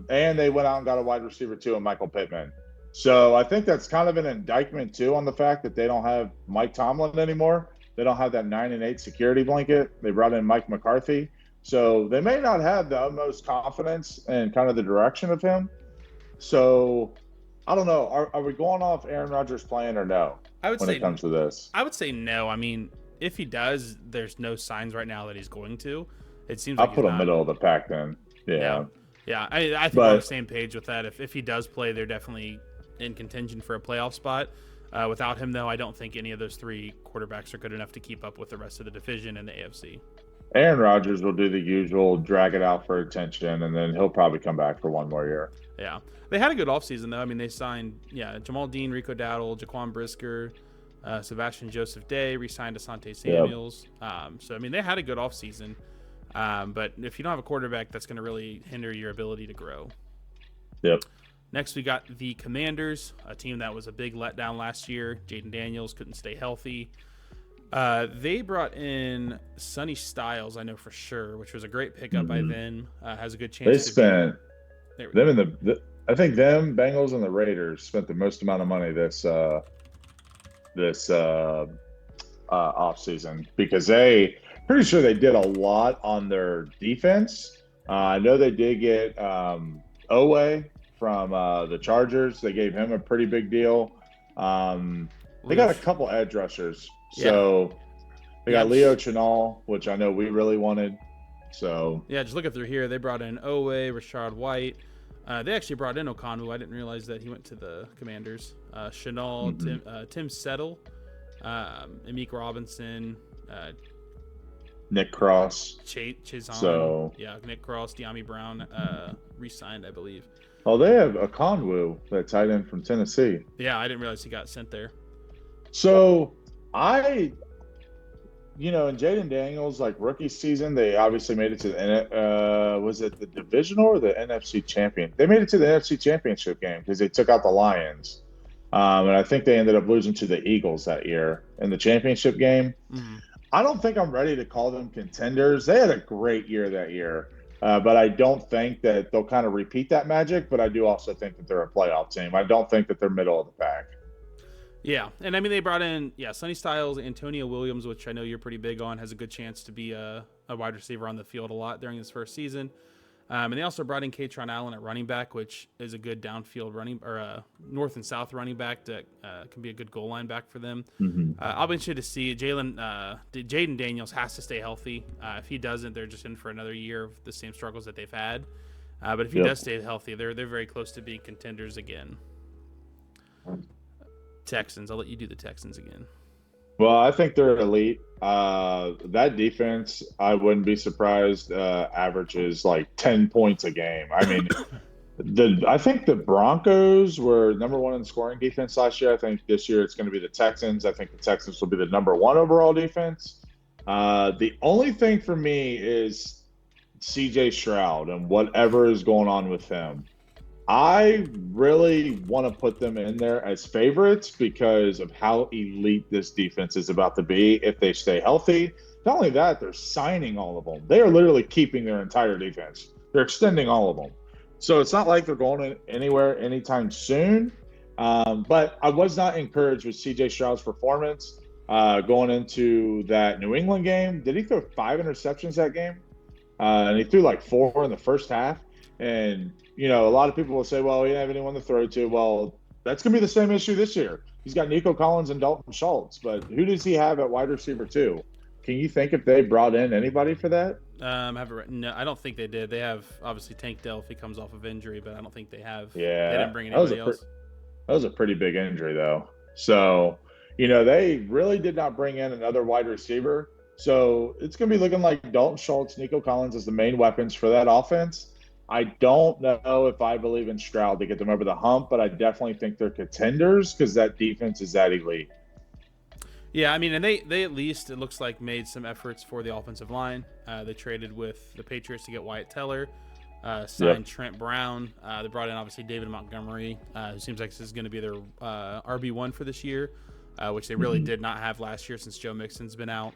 S2: and they went out and got a wide receiver too, and Michael Pittman. So I think that's kind of an indictment too on the fact that they don't have Mike Tomlin anymore. They don't have that 9-8 security blanket. They brought in Mike McCarthy. So they may not have the utmost confidence in kind of the direction of him. So I don't know. Are we going off Aaron Rodgers' plan or no? When it comes to this,
S1: I would say no. I mean, if he does, there's no signs right now that he's going to. It seems
S2: I'll
S1: like
S2: put him middle of the pack then.
S1: Yeah. I think we're on the same page with that. If he does play, they're definitely in contention for a playoff spot. Without him, though, I don't think any of those three quarterbacks are good enough to keep up with the rest of the division and the AFC.
S2: Aaron Rodgers will do the usual, drag it out for attention, and then he'll probably come back for one more year.
S1: Yeah. They had a good offseason, though. I mean, they signed, Jamal Dean, Rico Dowdle, Jaquan Brisker, Sebastian Joseph Day, re-signed Asante Samuels. Yep. So, I mean, they had a good offseason. But if you don't have a quarterback, that's going to really hinder your ability to grow.
S2: Yep.
S1: Next, we got the Commanders, a team that was a big letdown last year. Jaden Daniels couldn't stay healthy. They brought in Sonny Styles, I know for sure, which was a great pickup by them. Has a good chance.
S2: They spent them in I think them Bengals and the Raiders spent the most amount of money this off season because pretty sure they did a lot on their defense. I know they did get Owe from the Chargers. They gave him a pretty big deal. They got a couple edge rushers. So they got Leo Chenal, which I know we really wanted. So
S1: just looking through here, they brought in Owe, Rashard White. They actually brought in Okonu. I didn't realize that he went to the Commanders. Chenal, Tim Settle, Amik Robinson,
S2: Nick Cross,
S1: Chazon.
S2: So
S1: Nick Cross, De'Ami Brown, re-signed, I believe.
S2: Oh, they have Okonwu, that tight end from Tennessee.
S1: Yeah, I didn't realize he got sent there.
S2: So in Jaden Daniels, like rookie season, they obviously made it to the was it the divisional or the NFC champion? They made it to the NFC championship game because they took out the Lions. And I think they ended up losing to the Eagles that year in the championship game. Mm-hmm. I don't think I'm ready to call them contenders. They had a great year that year. But I don't think that they'll kind of repeat that magic. But I do also think that they're a playoff team. I don't think that they're middle of the pack.
S1: Yeah, and I mean they brought in Sonny Styles, Antonio Williams, which I know you're pretty big on, has a good chance to be a wide receiver on the field a lot during his first season. And they also brought in Katron Allen at running back, which is a good downfield running or north and south running back that can be a good goal line back for them. Mm-hmm. I'll be interested to see Jaden Daniels has to stay healthy. If he doesn't, they're just in for another year of the same struggles that they've had. But if he does stay healthy, they're very close to being contenders again. Texans. I'll let you do the Texans again.
S2: Well, I think they're elite. That defense, I wouldn't be surprised, averages like 10 points a game. I mean, I think the Broncos were number one in scoring defense last year. I think this year it's going to be the Texans. I think the Texans will be the number one overall defense. The only thing for me is CJ Stroud and whatever is going on with him. I really want to put them in there as favorites because of how elite this defense is about to be if they stay healthy. Not only that, they're signing all of them. They are literally keeping their entire defense. They're extending all of them. So it's not like they're going anywhere anytime soon. But I was not encouraged with CJ Stroud's performance going into that New England game. Did he throw 5 interceptions that game? And he threw like 4 in the first half. And a lot of people will say, well, he didn't have anyone to throw to. Well, that's going to be the same issue this year. He's got Nico Collins and Dalton Schultz, but who does he have at wide receiver 2? Can you think if they brought in anybody for that?
S1: No, I don't think they did. They have, obviously, Tank Dell if he comes off of injury, but I don't think they have.
S2: Yeah.
S1: They didn't bring anybody else.
S2: That was a pretty big injury, though. So, they really did not bring in another wide receiver. So it's going to be looking like Dalton Schultz, Nico Collins as the main weapons for that offense. I don't know if I believe in Stroud to get them over the hump, but I definitely think they're contenders because that defense is that elite.
S1: Yeah, I mean, and they at least, it looks like, made some efforts for the offensive line. They traded with the Patriots to get Wyatt Teller, signed Trent Brown. They brought in, obviously, David Montgomery, who seems like this is going to be their RB1 for this year, which they really did not have last year since Joe Mixon's been out.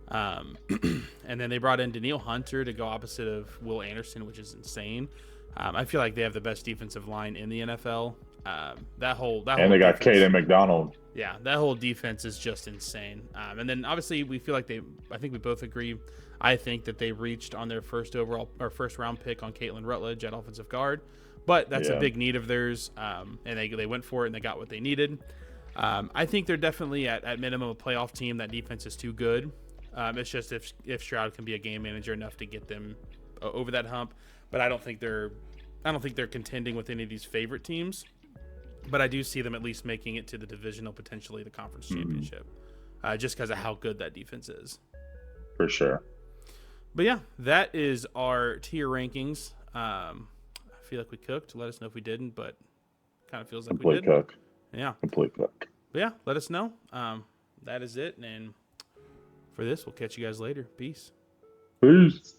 S1: And then they brought in Daniil Hunter to go opposite of Will Anderson, which is insane. I feel like they have the best defensive line in the NFL. And
S2: they
S1: got
S2: defense, Caden McDonald.
S1: Yeah, that whole defense is just insane. And then obviously we feel like I think we both agree. I think that they reached on their first round pick on Caitlin Rutledge at offensive guard, but that's a big need of theirs. And they went for it and they got what they needed. I think they're definitely at minimum a playoff team. That defense is too good. It's just if Stroud can be a game manager enough to get them over that hump, but I don't think they're contending with any of these favorite teams. But I do see them at least making it to the divisional, potentially the conference championship, just because of how good that defense is.
S2: For sure.
S1: But yeah, that is our tier rankings. I feel like we cooked. Let us know if we didn't, but kind of feels like we did.
S2: Complete cook.
S1: Yeah.
S2: Complete cook.
S1: But yeah, let us know. That is it. And for this, we'll catch you guys later. Peace.
S2: Peace.